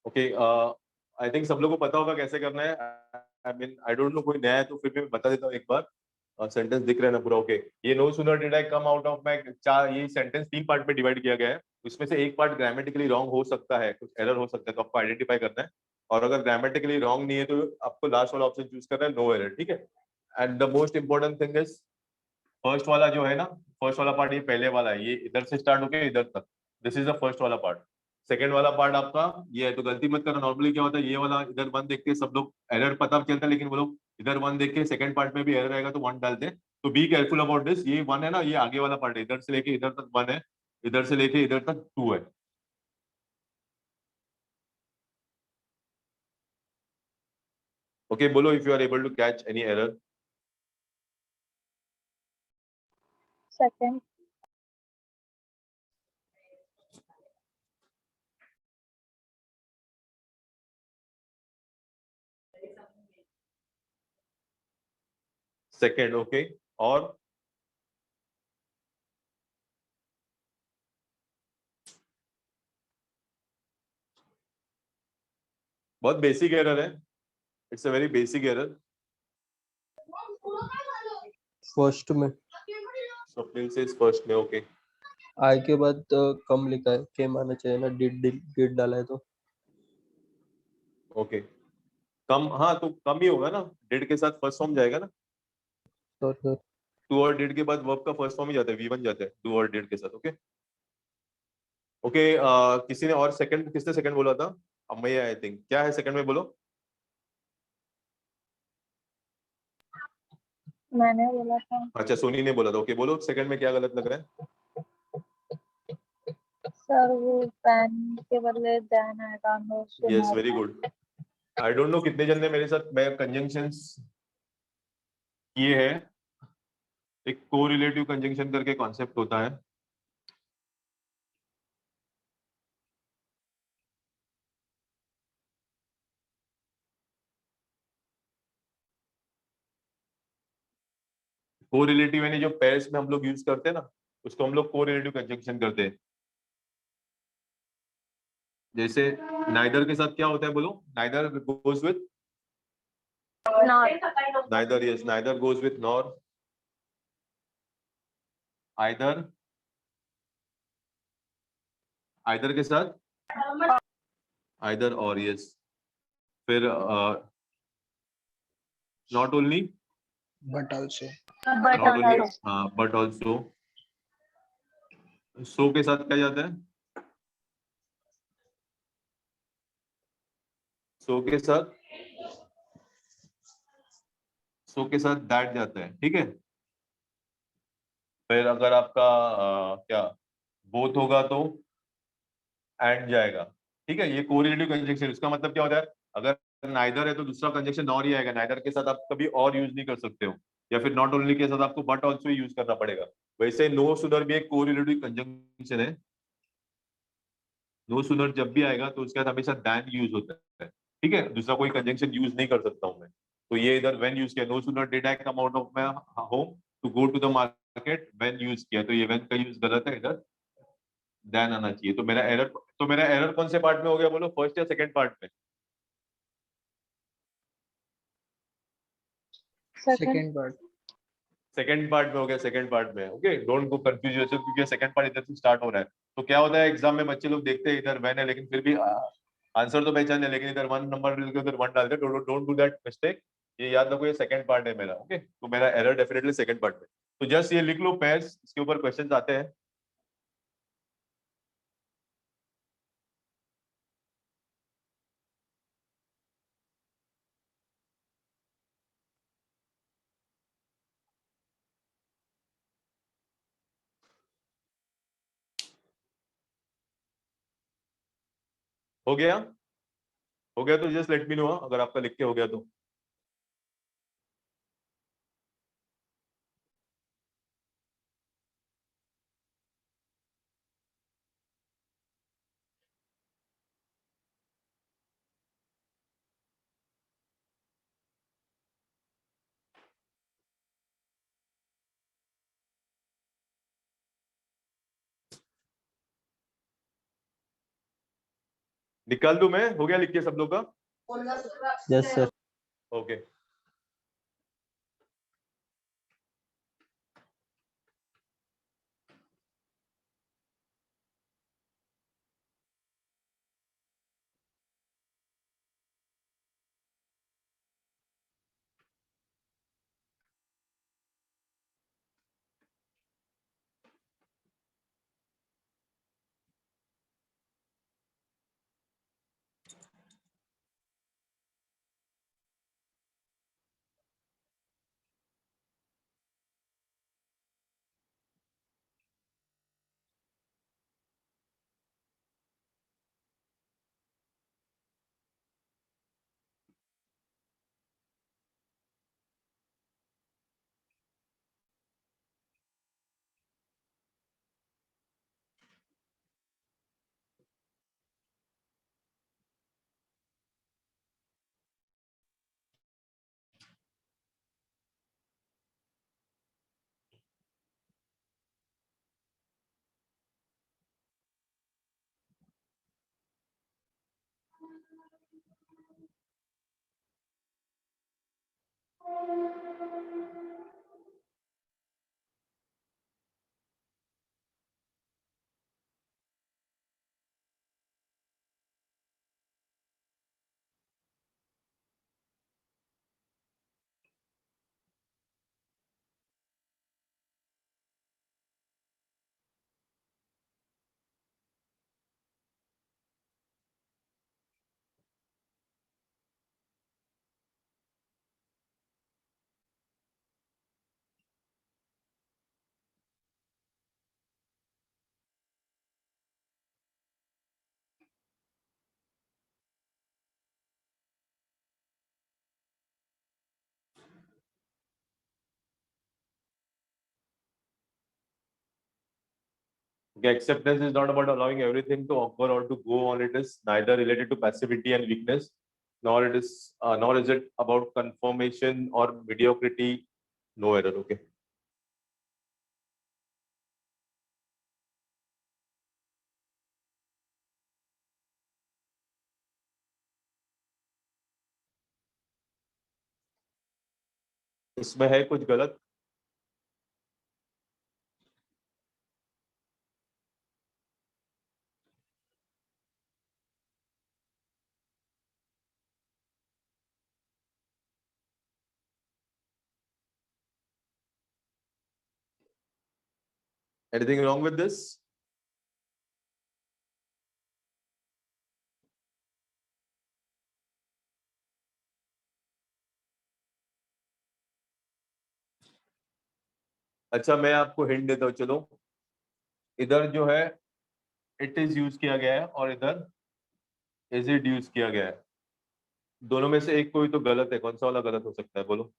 ओके, आई थिंक सब लोगों को पता होगा कैसे करना है। I mean I don't know, कोई नया है तो फिर भी मैं बता देता हूँ एक बार। सेंटेंस दिख रहा है ना पूरा? ओके, ये no sooner did I come out of my, चार, ये सेंटेंस 3 पार्ट में डिवाइड किया गया है। उसमें से एक पार्ट ग्रामेटिकली रॉन्ग हो सकता है, कुछ एरर हो सकता है, तो आपको आइडेंटिफाई करना है। और अगर ग्रामेटिकली रॉन्ग नहीं है तो आपको लास्ट वाला ऑप्शन चूज करना है, नो एरर, ठीक है। And the most important thing is, first वाला जो है ना, फर्स्ट वाला पार्ट ये पहले वाला है, ये इधर से स्टार्ट होके इधर तक, दिस इज द फर्स्ट वाला पार्ट। सेकंड वाला पार्ट आपका ये है, तो गलती मत करना। नॉर्मली क्या होता है, ये वाला इधर 1 देख के सब लोग एरर पता चलता है, लेकिन वो लोग इधर 1 देख के सेकंड पार्ट में भी एरर आएगा तो 1 डालते हैं। तो बी केयरफुल अबाउट दिस। ये 1 है ना, ये आगे वाला पार्ट है, इधर से लेके इधर तक 1 है, इधर से लेके इधर तक 2 है। ओके, बोलो if you are able to catch any error. Second. Second, okay. और बहुत बेसिक एरर है, it's a very basic error. First में स्वप्निल से फर्स्ट में, ओके। आई के बाद कम लिखा है, केम आना चाहिए ना, डिड डाला है तो। ओके, कम, हाँ तो कम ही होगा ना, डिड के साथ फर्स्ट फॉर्म जाएगा ना। सॉरी। टू और डिड के बाद वर्ब का फर्स्ट फॉर्म ही जाता है, वी वन जाता है टू और डिड के साथ। ओके ओके, किसी ने और सेकंड, किसने सेकंड बोला था? अम्मई आई थिंक। क्या है सेकंड में, बोलो। मैंने बोला था। अच्छा, सोनी ने बोला था, ओके। बोलो सेकंड में क्या गलत लग रहा है? सर वो पेन के बदले देन आएगा, नो यस, सुनर। Very good. I don't know कितने जन ने मेरे साथ मैं कंजंक्शंस किए हैं। एक कोरिलेटिव कंजंक्शन करके कॉन्सेप्ट होता है। कोरिलेटिव यानी जो पेयर्स में हम लोग यूज करते हैं ना, उसको हम लोग कोरिलेटिव कंजंक्शन करते हैं। जैसे नाइदर के साथ क्या होता है, बोलो। Neither goes with neither, yes, neither goes with nor. Either, either के साथ आइदर और, यस। फिर not only, but also but not only, also. हाँ, बट ऑल्सो। सो के साथ क्या जाता है? सो के साथ, सो के साथ दैट जाता है, ठीक है। फिर अगर आपका क्या बोथ होगा तो एंड जाएगा, ठीक है। ये कोरिलेटिव कंजंक्शन, इसका मतलब क्या होता है, अगर नाइदर है तो दूसरा कंजंक्शन और ही आएगा। नाइदर के साथ आप कभी और यूज नहीं कर सकते हो, या फिर नॉट ओनली के साथ आपको बट ऑल्सो यूज करना पड़ेगा। वैसे नो सुनर भी एक कोरिलेटिव कंजंक्शन है। नो सुनर जब भी आएगा तो उसके साथ हमेशा दैन यूज होता है, ठीक है। दूसरा कोई कंजंक्शन यूज नहीं कर सकता हूँ मैं। तो ये इधर व्हेन यूज किया, no sooner did I come out of my home to go to the market, when use किया, तो ये व्हेन का यूज गलत है, इधर दैन आना चाहिए। तो मेरा एरर कौन से पार्ट में हो गया, बोलो, फर्स्ट या सेकंड पार्ट में? Second. second part. Second part में हो गया, सेकंड पार्ट में। Okay, don't go confuse yourself, क्योंकि सेकंड पार्ट इधर से स्टार्ट हो रहा है। तो क्या होता है एग्जाम में, बच्चे लोग देखते हैं इधर व्हेन है, लेकिन फिर भी आंसर तो पहचान है, लेकिन इधर 1 नंबर उधर 1 डालते हैं। Don't do that mistake. ये याद रखो, ये सेकंड पार्ट है मेरा। ओके, तो मेरा एरर डेफिनेटली सेकंड पार्ट में। तो जस्ट ये लिख लो पेयर्स, इसके ऊपर क्वेश्चंस आते हैं। हो गया? हो गया तो जस्ट लेट मी नो अगर आपका लिख के हो गया तो। निकाल दूं मैं? हो गया लिख के सब लोग का? Yes sir. Okay Okay, acceptance is not about allowing everything to occur or to go on. It is neither related to passivity and weakness, nor is it about conformation or mediocrity. No error. Okay. इसमें है कुछ गलत? Anything wrong with this? अच्छा, मैं आपको hint देता हूँ। चलो, इधर जो है इट इज यूज किया गया है और इधर इज इट यूज किया गया है। दोनों में से एक कोई तो गलत है। कौन सा वाला गलत हो सकता है, बोलो?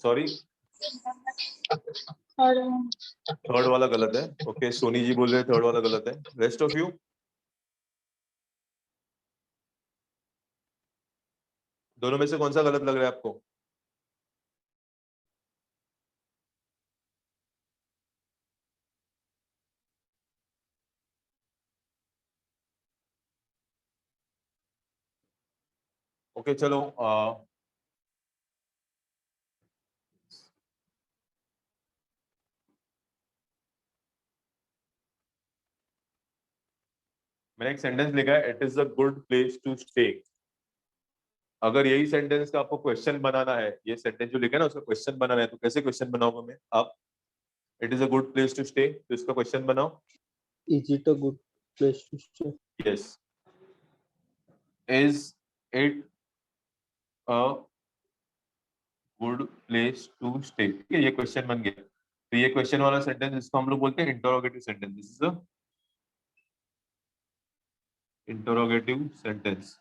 सॉरी, थर्ड वाला गलत है। ओके, सोनी जी बोल रहे हैं थर्ड वाला गलत है। Rest of you? दोनों में से कौन सा गलत लग रहा है आपको? ओके चलो, मैंने एक सेंटेंस लिखा है, it is a good place to stay. अगर यही सेंटेंस का आपको क्वेश्चन बनाना है, ये सेंटेंस जो लिखा है ना उसका क्वेश्चन बनाना है, तो कैसे क्वेश्चन बनाऊंगा मैं? आप it is a good place to stay, तो इसका क्वेश्चन बनाओ। Is it a good place to stay? Yes, is it a good place to stay. ठीक है, ये क्वेश्चन बन गया। तो ये क्वेश्चन वाला सेंटेंस, इसको हम लोग बोलते हैं interrogative sentence. This is a interrogative sentence.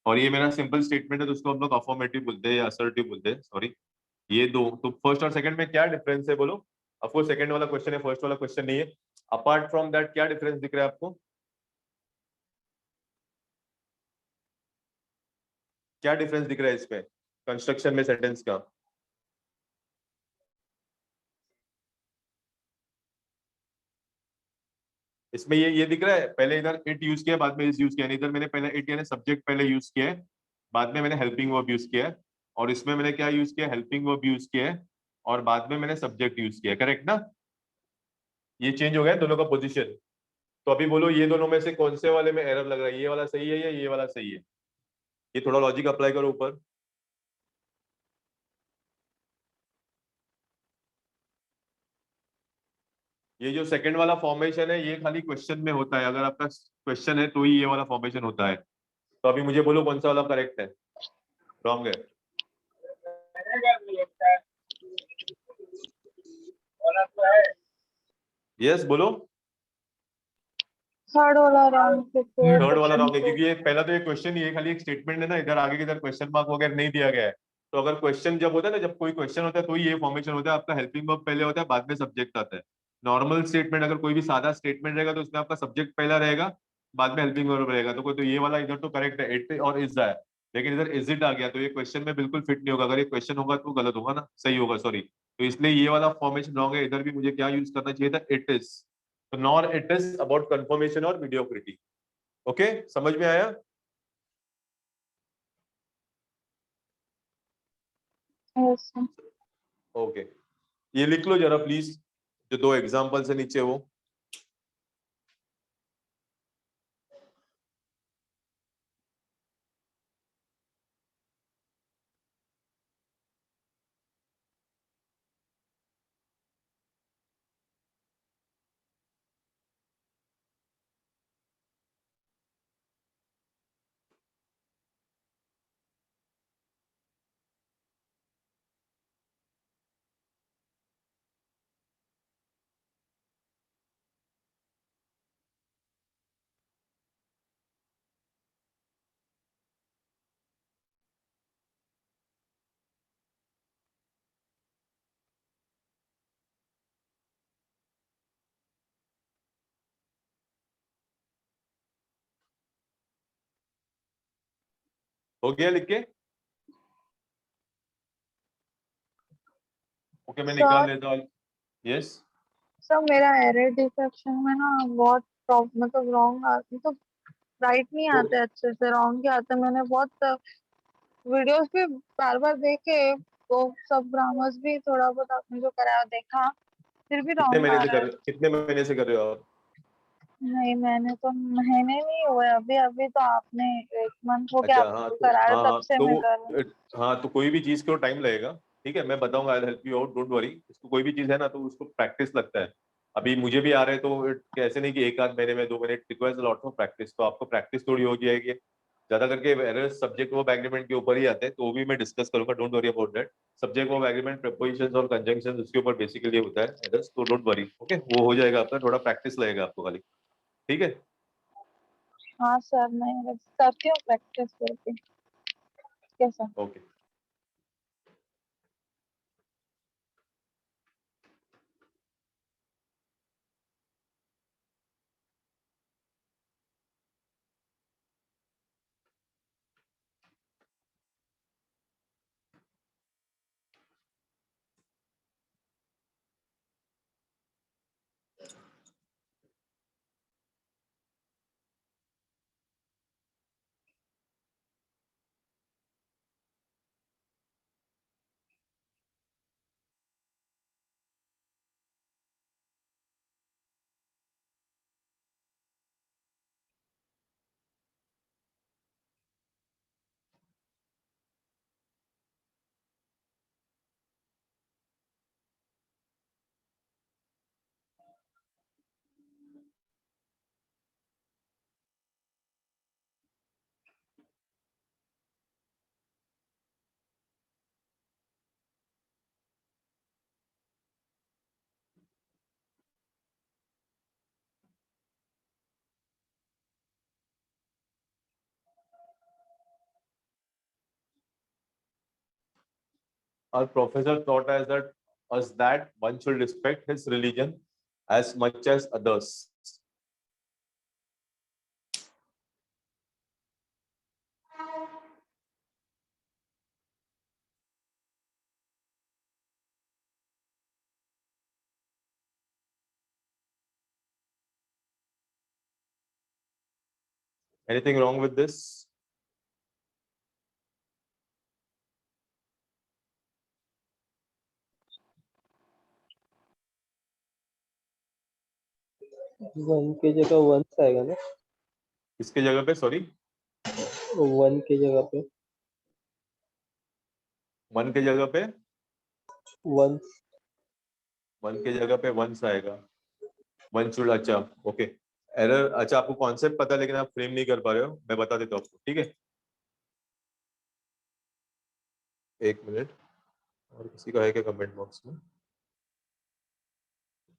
और ये मेरा सिंपल स्टेटमेंट है, तो उसको हम लोग अफर्मेटिव बोलते हैं या असर्टिव बोलते हैं। सॉरी, ये दो। तो फर्स्ट और सेकंड में क्या डिफरेंस है बोलो? ऑफकोर्स सेकंड वाला क्वेश्चन है, फर्स्ट वाला क्वेश्चन नहीं है। अपार्ट फ्रॉम दैट क्या डिफरेंस दिख रहा है आपको? क्या डिफरेंस दिख रहा है इसमें कंस्ट्रक्शन में सेंटेंस का? इसमें ये दिख रहा है, पहले इधर इट यूज किया, बाद में इज यूज किया, इधर मैंने पहले इट यानी सब्जेक्ट पहले यूज किया है, बाद में मैंने हेल्पिंग वर्ब यूज किया है, और इसमें मैंने क्या यूज किया, हेल्पिंग वर्ब यूज किया है, और बाद में मैंने सब्जेक्ट यूज किया, करेक्ट ना? ये चेंज हो गया दोनों का पोजीशन। तो अभी बोलो ये दोनों में से कौन से वाले में एरर लग रहा है, ये वाला सही है या ये वाला सही है? ये थोड़ा लॉजिक अप्लाई करो ऊपर। ये जो सेकंड वाला फॉर्मेशन है ये खाली क्वेश्चन में होता है, अगर आपका क्वेश्चन है तो ही ये वाला फॉर्मेशन होता है। तो अभी मुझे बोलो कौन सा वाला करेक्ट है, रॉन्ग है? यस बोलो। थर्ड वाला रॉन्ग। थर्ड वाला रॉन्ग है, क्योंकि ये पहला तो ये क्वेश्चन ही है, खाली एक स्टेटमेंट है ना, इधर आगे की इधर क्वेश्चन मार्क वगैरह नहीं दिया गया है। तो अगर क्वेश्चन जब होता है ना, जब कोई क्वेश्चन होता है तो ही ये फॉर्मेशन होता है, आपका हेल्पिंग वर्ब पहले होता है, बाद में सब्जेक्ट आता है। नॉर्मल स्टेटमेंट अगर कोई भी सादा स्टेटमेंट रहेगा तो उसमें आपका सब्जेक्ट पहला रहेगा, बाद में हेल्पिंग वर्ब रहेगा। तो ये वाला इधर तो करेक्ट है, इट और इज है, लेकिन इधर इज इट आ गया तो ये क्वेश्चन में बिल्कुल फिट नहीं होगा। अगर ये क्वेश्चन होगा तो गलत होगा ना, सही होगा, सॉरी। तो इसलिए ये वाला फॉर्मेशन रॉन्ग है, इधर भी मुझे क्या यूज करना चाहिए था, इट इज। तो nor it is about confirmation और मीडियोक्रिटी। ओके, समझ में आया? Yes sir. ओके, ये लिख लो जरा प्लीज, जो दो एग्जांपल से नीचे वो। हो गया लिख के? ओके, मैं निकाल सर लेता हूँ। यस। सर मेरा एरर डिटेक्शन में ना बहुत मतलब रॉन्ग आते तो राइट नहीं तो आते, अच्छे से रॉन्ग ही आते। मैंने बहुत वीडियोस भी बार बार देखे, तो सब ग्रामर्स भी थोड़ा बहुत आपने जो कराया देखा, फिर भी कितने रॉन्ग महीने आ से रहा कर है। कितने महीने से कर रहे हो आप? नहीं, मैंने तो महीने नहीं हुए, अभी अभी तो आपने 1 मंथ हो गया अच्छा, हाँ आपको तो कराया, हाँ तब हाँ से तो मैं कर रही हूँ। हाँ तो कोई भी चीज को टाइम लगेगा, ठीक है, मैं बताऊंगा, I help you out, don't worry. इसको कोई भी चीज है ना तो उसको प्रैक्टिस लगता है। अभी मुझे भी आ रहे हैं तो ऐसे नहीं कि एक आध महीने में, 2 महीने, it requires lot of practice. तो आपको प्रैक्टिस थोड़ी हो जाएगी। ज्यादा करके एरर्स सब्जेक्ट वर्ब एग्रीमेंट के ऊपर ही आते हैं, तो वो भी मैं डिस्कस करूंगा, don't worry about that. Subject verb agreement, prepositions और कंजंक्शंस, उसके ऊपर बेसिकली होता है एरर्स, तो डोंट वरी, ओके, वो हो जाएगा आपका, थोड़ा प्रैक्टिस लगेगा आपको खाली, ठीक है? हाँ सर, मैं करती हूँ प्रैक्टिस करके। कैसा? Okay. Our professor taught us that one should respect his religion as much as others. Anything wrong with this? One की जगह वंस आएगा ना, इसके जगह पे सॉरी, वन की जगह पे 1 के जगह पे वंस। 1 के जगह पे वंस आएगा, वन शुड। अच्छा ओके, एरर। अच्छा आपको कॉन्सेप्ट पता है लेकिन आप फ्रेम नहीं कर पा रहे हो, मैं बता देता हूँ आपको, ठीक है? एक मिनट, और किसी का है क्या कमेंट बॉक्स में?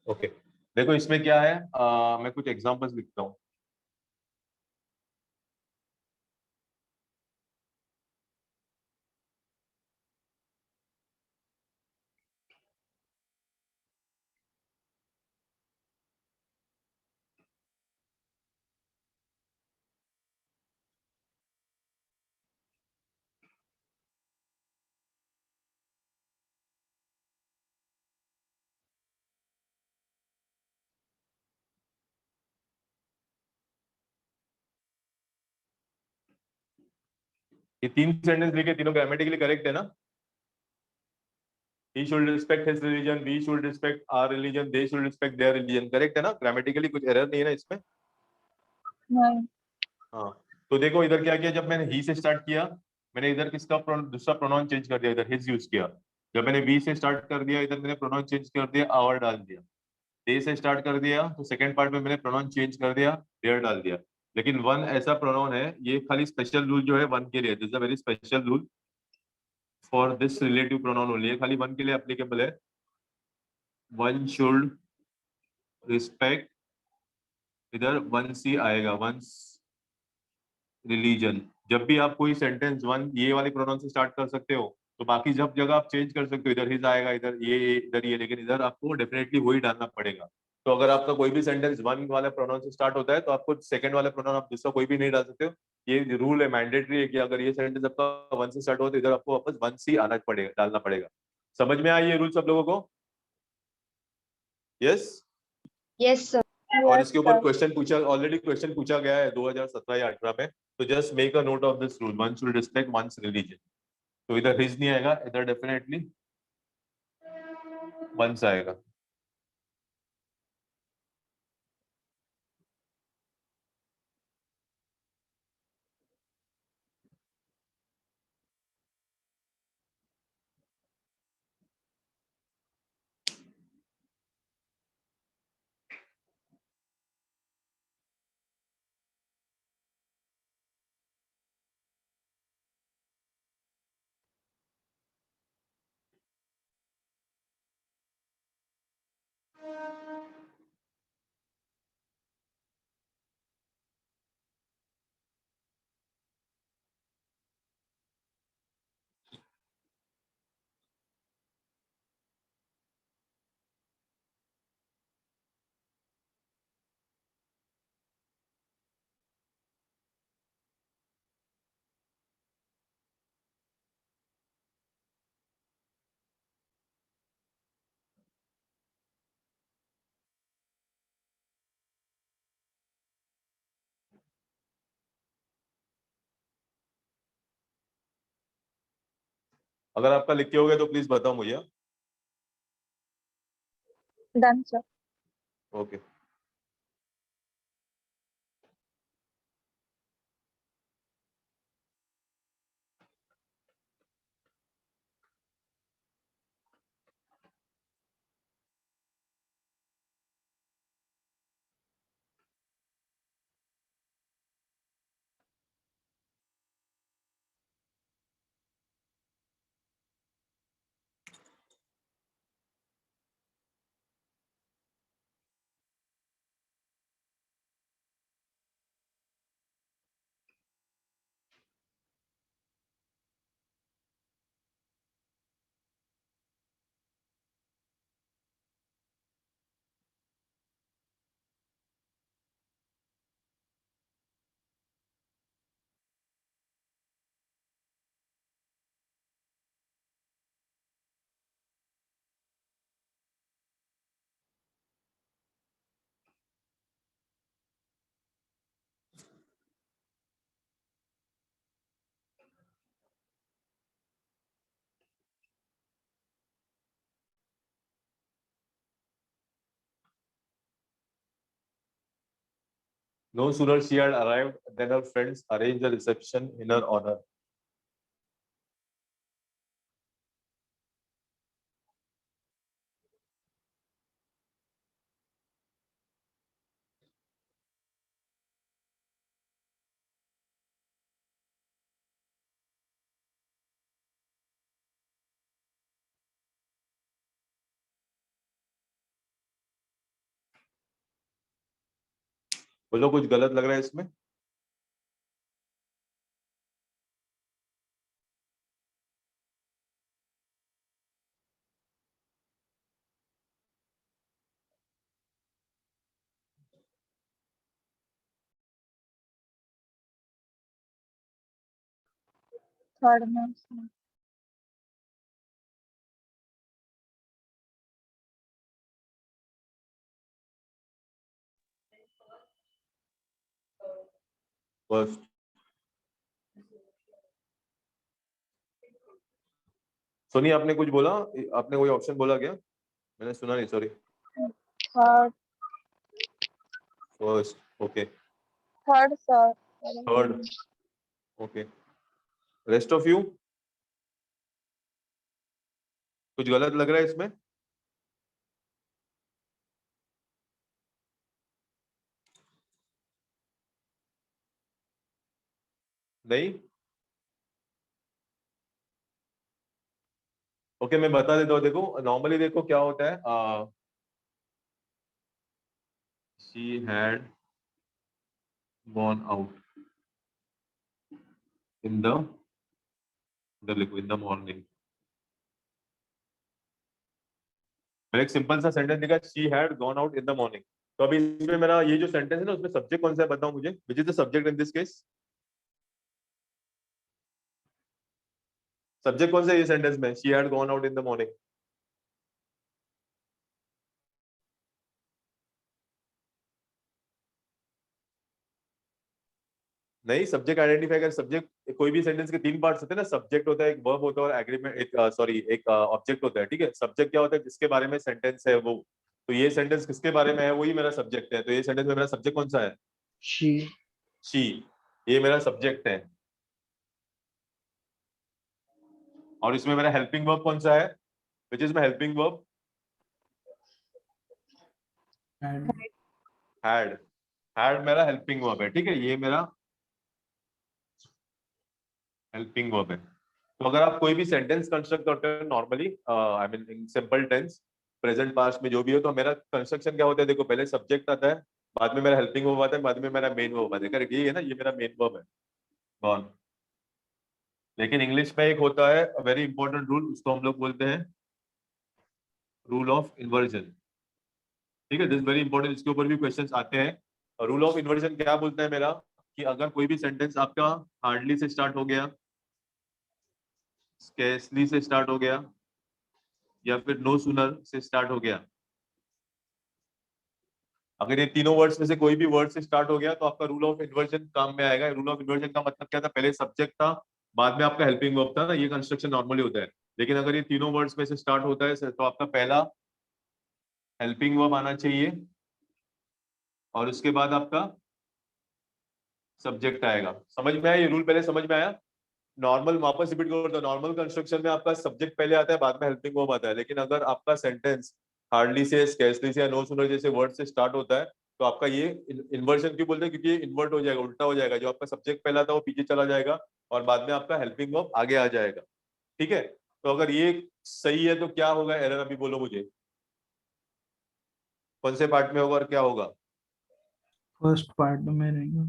ओके देखो इसमें क्या है, मैं कुछ एग्जांपल्स लिखता हूँ। ये 3 सेंटेंस लिखे, तीनों ग्रामेटिकली करेक्ट है ना? He should respect his religion, we should respect our religion, they should respect their religion, correct है ना? ग्रामेटिकली कुछ एरर नहीं है ना इसमें? नहीं। हाँ, तो देखो इधर क्या किया, जब मैंने ही से स्टार्ट किया, मैंने इधर किसका दूसरा प्रोनाउन चेंज कर दिया, इधर हिज यूज किया। जब मैंने वी से स्टार्ट कर दिया, इधर मैंने प्रोनाउन चेंज कर दिया, आवर डाल दिया। दे से स्टार्ट कर दिया तो सेकंड पार्ट में मैंने प्रोनाउन चेंज कर दिया, देयर डाल दिया। लेकिन वन ऐसा प्रोनाउन है, ये खाली स्पेशल रूल जो है वन के लिए, this is a very special rule for this relative pronoun only, ये खाली वन के लिए एप्लीकेबल है। वन शुड रिस्पेक्ट, इधर वन सी आएगा, वंस रिलीजन। जब भी आप कोई सेंटेंस वन ये वाले प्रोनाउन से स्टार्ट कर सकते हो, तो बाकी जब जगह आप चेंज कर सकते हो, इधर हिज आएगा, इधर ये, इधर ये, लेकिन इधर आपको डेफिनेटली वही डालना पड़ेगा। तो अगर आपका कोई भी सेंटेंस वन वाले प्रोनाउन से स्टार्ट होता है तो आपको सेकंड वाले प्रोनाउन आप दूसरा कोई भी नहीं डाल सकते हो। ये रूल है, मैंडेटरी है कि अगर ये सेंटेंस आपका वन से स्टार्ट हो तो इधर आपको वापस वन से आना पड़ेगा, डालना पड़ेगा। समझ में आई ये रूल सब लोगों को? यस? Yes, sir. और यस इसके ऊपर सर। क्वेश्चन पूछा, ऑलरेडी क्वेश्चन पूछा गया है 2017 या 18 में। तो just make a note of this rule, one should respect one's religion. तो इधर हिज नहीं आएगा, इधर डेफिनेटली वंस आएगा। अगर आपका लिख के हो गया तो प्लीज बताओ मुझे। Done sir. Okay No sooner she had arrived than her friends arranged a reception in her honor. बोलो कुछ गलत लग रहा है इसमें? थर्ड में उसमें फर्स्ट। सोनी आपने कुछ बोला? आपने कोई ऑप्शन बोला क्या? मैंने सुना नहीं, sorry. Third first, okay. Third sir third, okay. Rest of you कुछ गलत लग रहा है इसमें? नहीं? ओके, मैं बता देता हूँ। देखो नॉर्मली देखो क्या होता है, she had gone out in the, इधर लिखो, in the morning। मैंने एक सिंपल सा सेंटेंस लिखा, she had gone out in the morning। तो अभी इसमें मेरा ये जो सेंटेंस है ना, उसमें सब्जेक्ट कौन सा है बताओ मुझे, which is the subject in this case? Subject कौन सा है ये सेंटेंस में? she had gone out in the morning। नहीं, सब्जेक्ट आइडेंटिफाई कर। सब्जेक्ट कोई भी सेंटेंस के तीन पार्ट्स होते हैं ना, सब्जेक्ट होता है, एक वर्ब होता है और एग्रीमेंट, एक सॉरी एक ऑब्जेक्ट होता है, ठीक है। सब्जेक्ट क्या होता है? जिसके बारे में सेंटेंस है वो। तो ये सेंटेंस किसके बारे में है? वही मेरा सब्जेक्ट है। तो ये सेंटेंस में मेरा सब्जेक्ट कौन सा है? She. शी। ये मेरा सब्जेक्ट है। और इसमें मेरा हेल्पिंग वर्ब कौन सा है? Which is my helping verb? Had. Had. Had मेरा हेल्पिंग वर्ब है, ठीक है। ये मेरा हेल्पिंग वर्ब है। तो अगर आप कोई भी सेंटेंस कंस्ट्रक्ट करते हो normally, I mean in simple tense, present past में जो भी हो, तो मेरा कंस्ट्रक्शन क्या होता है? देखो, पहले सब्जेक्ट आता है, बाद में मेरा हेल्पिंग वर्ब आता है, बाद में मेरा मेन वर्ब आता है। करेक्ट, ये है ना, ये मेरा मेन वर्ब है। गॉन। लेकिन इंग्लिश में एक होता है वेरी इंपॉर्टेंट रूल, उसको हम लोग बोलते हैं रूल ऑफ इन्वर्जन। ठीक है, दिस वेरी इंपॉर्टेंट, इसके ऊपर भी क्वेश्चंस आते हैं। रूल ऑफ इन्वर्जन क्या बोलता है मेरा, कि अगर कोई भी सेंटेंस आपका हार्डली से स्टार्ट हो गया, स्केर्सली से स्टार्ट हो गया, या फिर नो सूनर से स्टार्ट हो गया, अगर ये तीनों वर्ड्स में से कोई भी वर्ड से स्टार्ट हो गया, तो आपका रूल ऑफ इन्वर्जन काम में आएगा। रूल ऑफ इन्वर्जन का मतलब क्या था? पहले सब्जेक्ट था, बाद में आपका हेल्पिंग वर्ब था ना, ये कंस्ट्रक्शन नॉर्मली होता है। लेकिन अगर ये तीनों वर्ड्स में से स्टार्ट होता है तो आपका पहला हेल्पिंग वर्ब आना चाहिए, और उसके बाद आपका सब्जेक्ट आएगा। समझ में आया ये रूल? पहले समझ में आया? नॉर्मल वापस रिपीट करता हूं, नॉर्मल कंस्ट्रक्शन में आपका सब्जेक्ट पहले आता है, बाद में हेल्पिंग वर्ब आता है। लेकिन अगर आपका सेंटेंस हार्डली से, स्कैर्सली से या नो सूनर जैसे वर्ड से स्टार्ट होता है, तो आपका ये इन्वर्जन क्यों बोलते हैं? क्योंकि ये इन्वर्ट हो जाएगा, उल्टा हो जाएगा। जो आपका सब्जेक्ट पहला था वो पीछे चला जाएगा, और बाद में आपका हेल्पिंग वर्ब आगे आ जाएगा। ठीक है, तो अगर ये सही है तो क्या होगा एरर? अभी बोलो मुझे, कौन से पार्ट में होगा और क्या होगा? First part में रहेगा.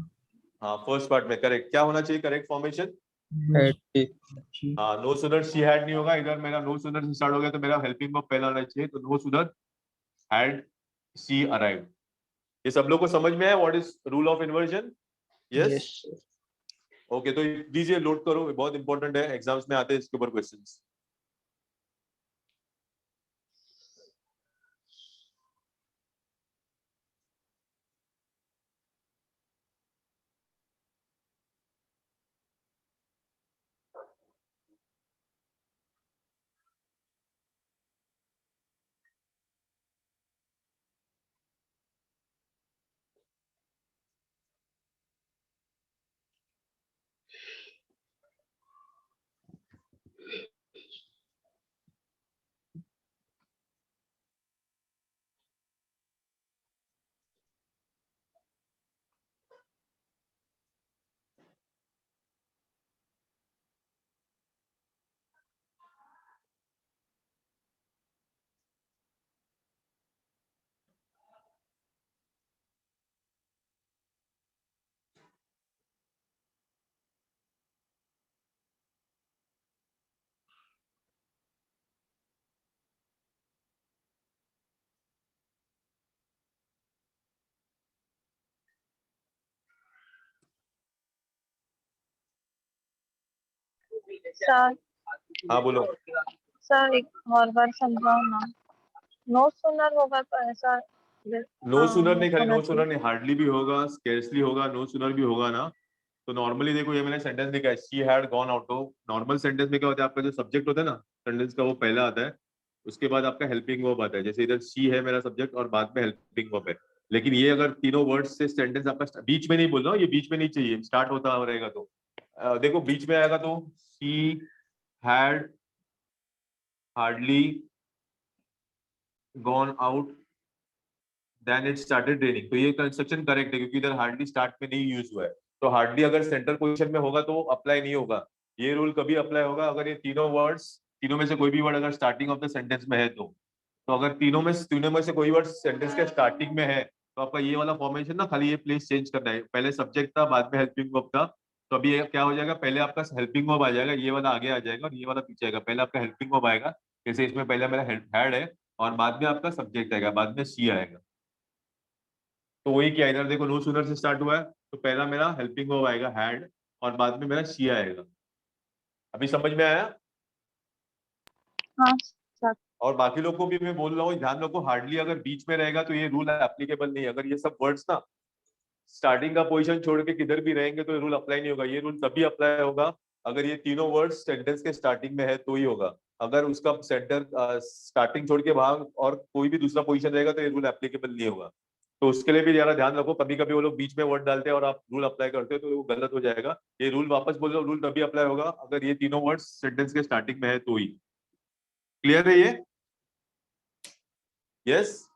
हाँ, फर्स्ट पार्ट में। करेक्ट, क्या होना चाहिए correct formation? Had. She. She. हाँ, नो सूनर शी हैड नहीं होगा, इधर मेरा नो सूनर से स्टार्ट हो गया, तो मेरा हेल्पिंग वर्ब पहला आना चाहिए। तो no sooner had she arrived. ये सब लोग को समझ में है what is rule of inversion? Yes, Yes, sir. Okay. तो दीजिए, लोड करो, बहुत इंपॉर्टेंट है, एग्जाम्स में आते हैं इसके ऊपर क्वेश्चंस। सर हाँ बोलो। सर एक और बार समझाओ ना। नो सुनर होगा तो ऐसा नो सुनर नहीं, खाली होना नो सुनर चाहिए। नहीं, हार्डली भी होगा, स्केर्सली होगा, नो सुनर भी होगा ना। तो नॉर्मली देखो ये मैंने सेंटेंस लिखा है, शी हैड गॉन आउट। तो नॉर्मल सेंटेंस में क्या होता है, आपका जो सब्जेक्ट होता है ना सेंटेंस का, वो पहला आता है, उसके बाद आपका हेल्पिंग वर्ब आता है। जैसे इधर शी है मेरा सब्जेक्ट और बाद में हेल्पिंग वर्ब है। लेकिन ये अगर तीनों वर्ड्स से सेंटेंस आपका बीच में नहीं बोल रहा हूँ, ये बीच में नहीं चाहिए, स्टार्ट होता रहेगा तो देखो बीच में आएगा तो she had hardly gone out then it started raining. तो ये कंस्ट्रक्शन करेक्ट है क्योंकि इधर हार्डली स्टार्ट में नहीं यूज हुआ है। तो हार्डली अगर सेंटर पोजीशन में होगा तो अप्लाई नहीं होगा। ये रूल कभी अप्लाई होगा अगर ये तीनों वर्ड्स, तीनों में से कोई भी वर्ड अगर स्टार्टिंग ऑफ द सेंटेंस में है तो अगर तीनों में से कोई वर्ड सेंटेंस के स्टार्टिंग में है तो आपका ये वाला फॉर्मेशन ना, खाली ये प्लेस चेंज करना है। पहले सब्जेक्ट था, बाद में हेल्पिंग वर्ब था। तो अभी ये क्या हो जाएगा, पहले आपका हेल्पिंग वर्ब आ जाएगा, ये वाला आगे आ जाएगा और ये वाला पीछे आएगा। पहले आपका हेल्पिंग वर्ब आएगा, जैसे इसमें पहले मेरा हैड है, और बाद में आपका सब्जेक्ट आएगा, बाद में सी आएगा। तो वही किया, इधर देखो नो सूनर से स्टार्ट हुआ है तो पहला मेरा हेल्पिंग वर्ब आएगा हैड, और बाद में मेरा शी आएगा। अभी समझ में आया? हाँ सर। और बाकी लोग को भी मैं बोल रहा हूँ, ध्यान रखो, हार्डली अगर बीच में रहेगा तो ये रूल एप्लीकेबल नहीं है। अगर ये सब वर्ड्स ना स्टार्टिंग का पोजीशन छोड़ के किधर भी रहेंगे तो ये रूल अप्लाई नहीं होगा। ये रूल तभी अप्लाई होगा अगर ये तीनों वर्ड्स सेंटेंस के स्टार्टिंग में है तो ही होगा। अगर उसका सेंटर स्टार्टिंग छोड़ के बाहर और कोई भी दूसरा पोजीशन रहेगा तो ये रूल एप्लीकेबल नहीं होगा। तो उसके लिए भी जरा ध्यान रखो, कभी कभी वो लोग बीच में वर्ड डालते हैं और आप रूल अप्लाई करते हो तो वो गलत हो जाएगा। ये रूल वापस बोल रहा हूँ, रूल तभी अप्लाई होगा अगर ये तीनों वर्ड्स सेंटेंस के स्टार्टिंग में है तो ही। क्लियर है ये? Yes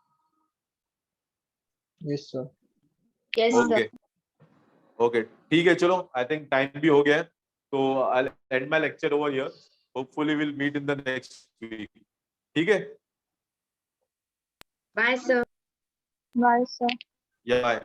yes sir. Yes, okay sir. Okay ठीक है, चलो आई थिंक टाइम भी हो गया है, तो I end my lecture over here. Hopefully will meet in the next week. ठीक है, Bye, sir. Bye sir. या बाय।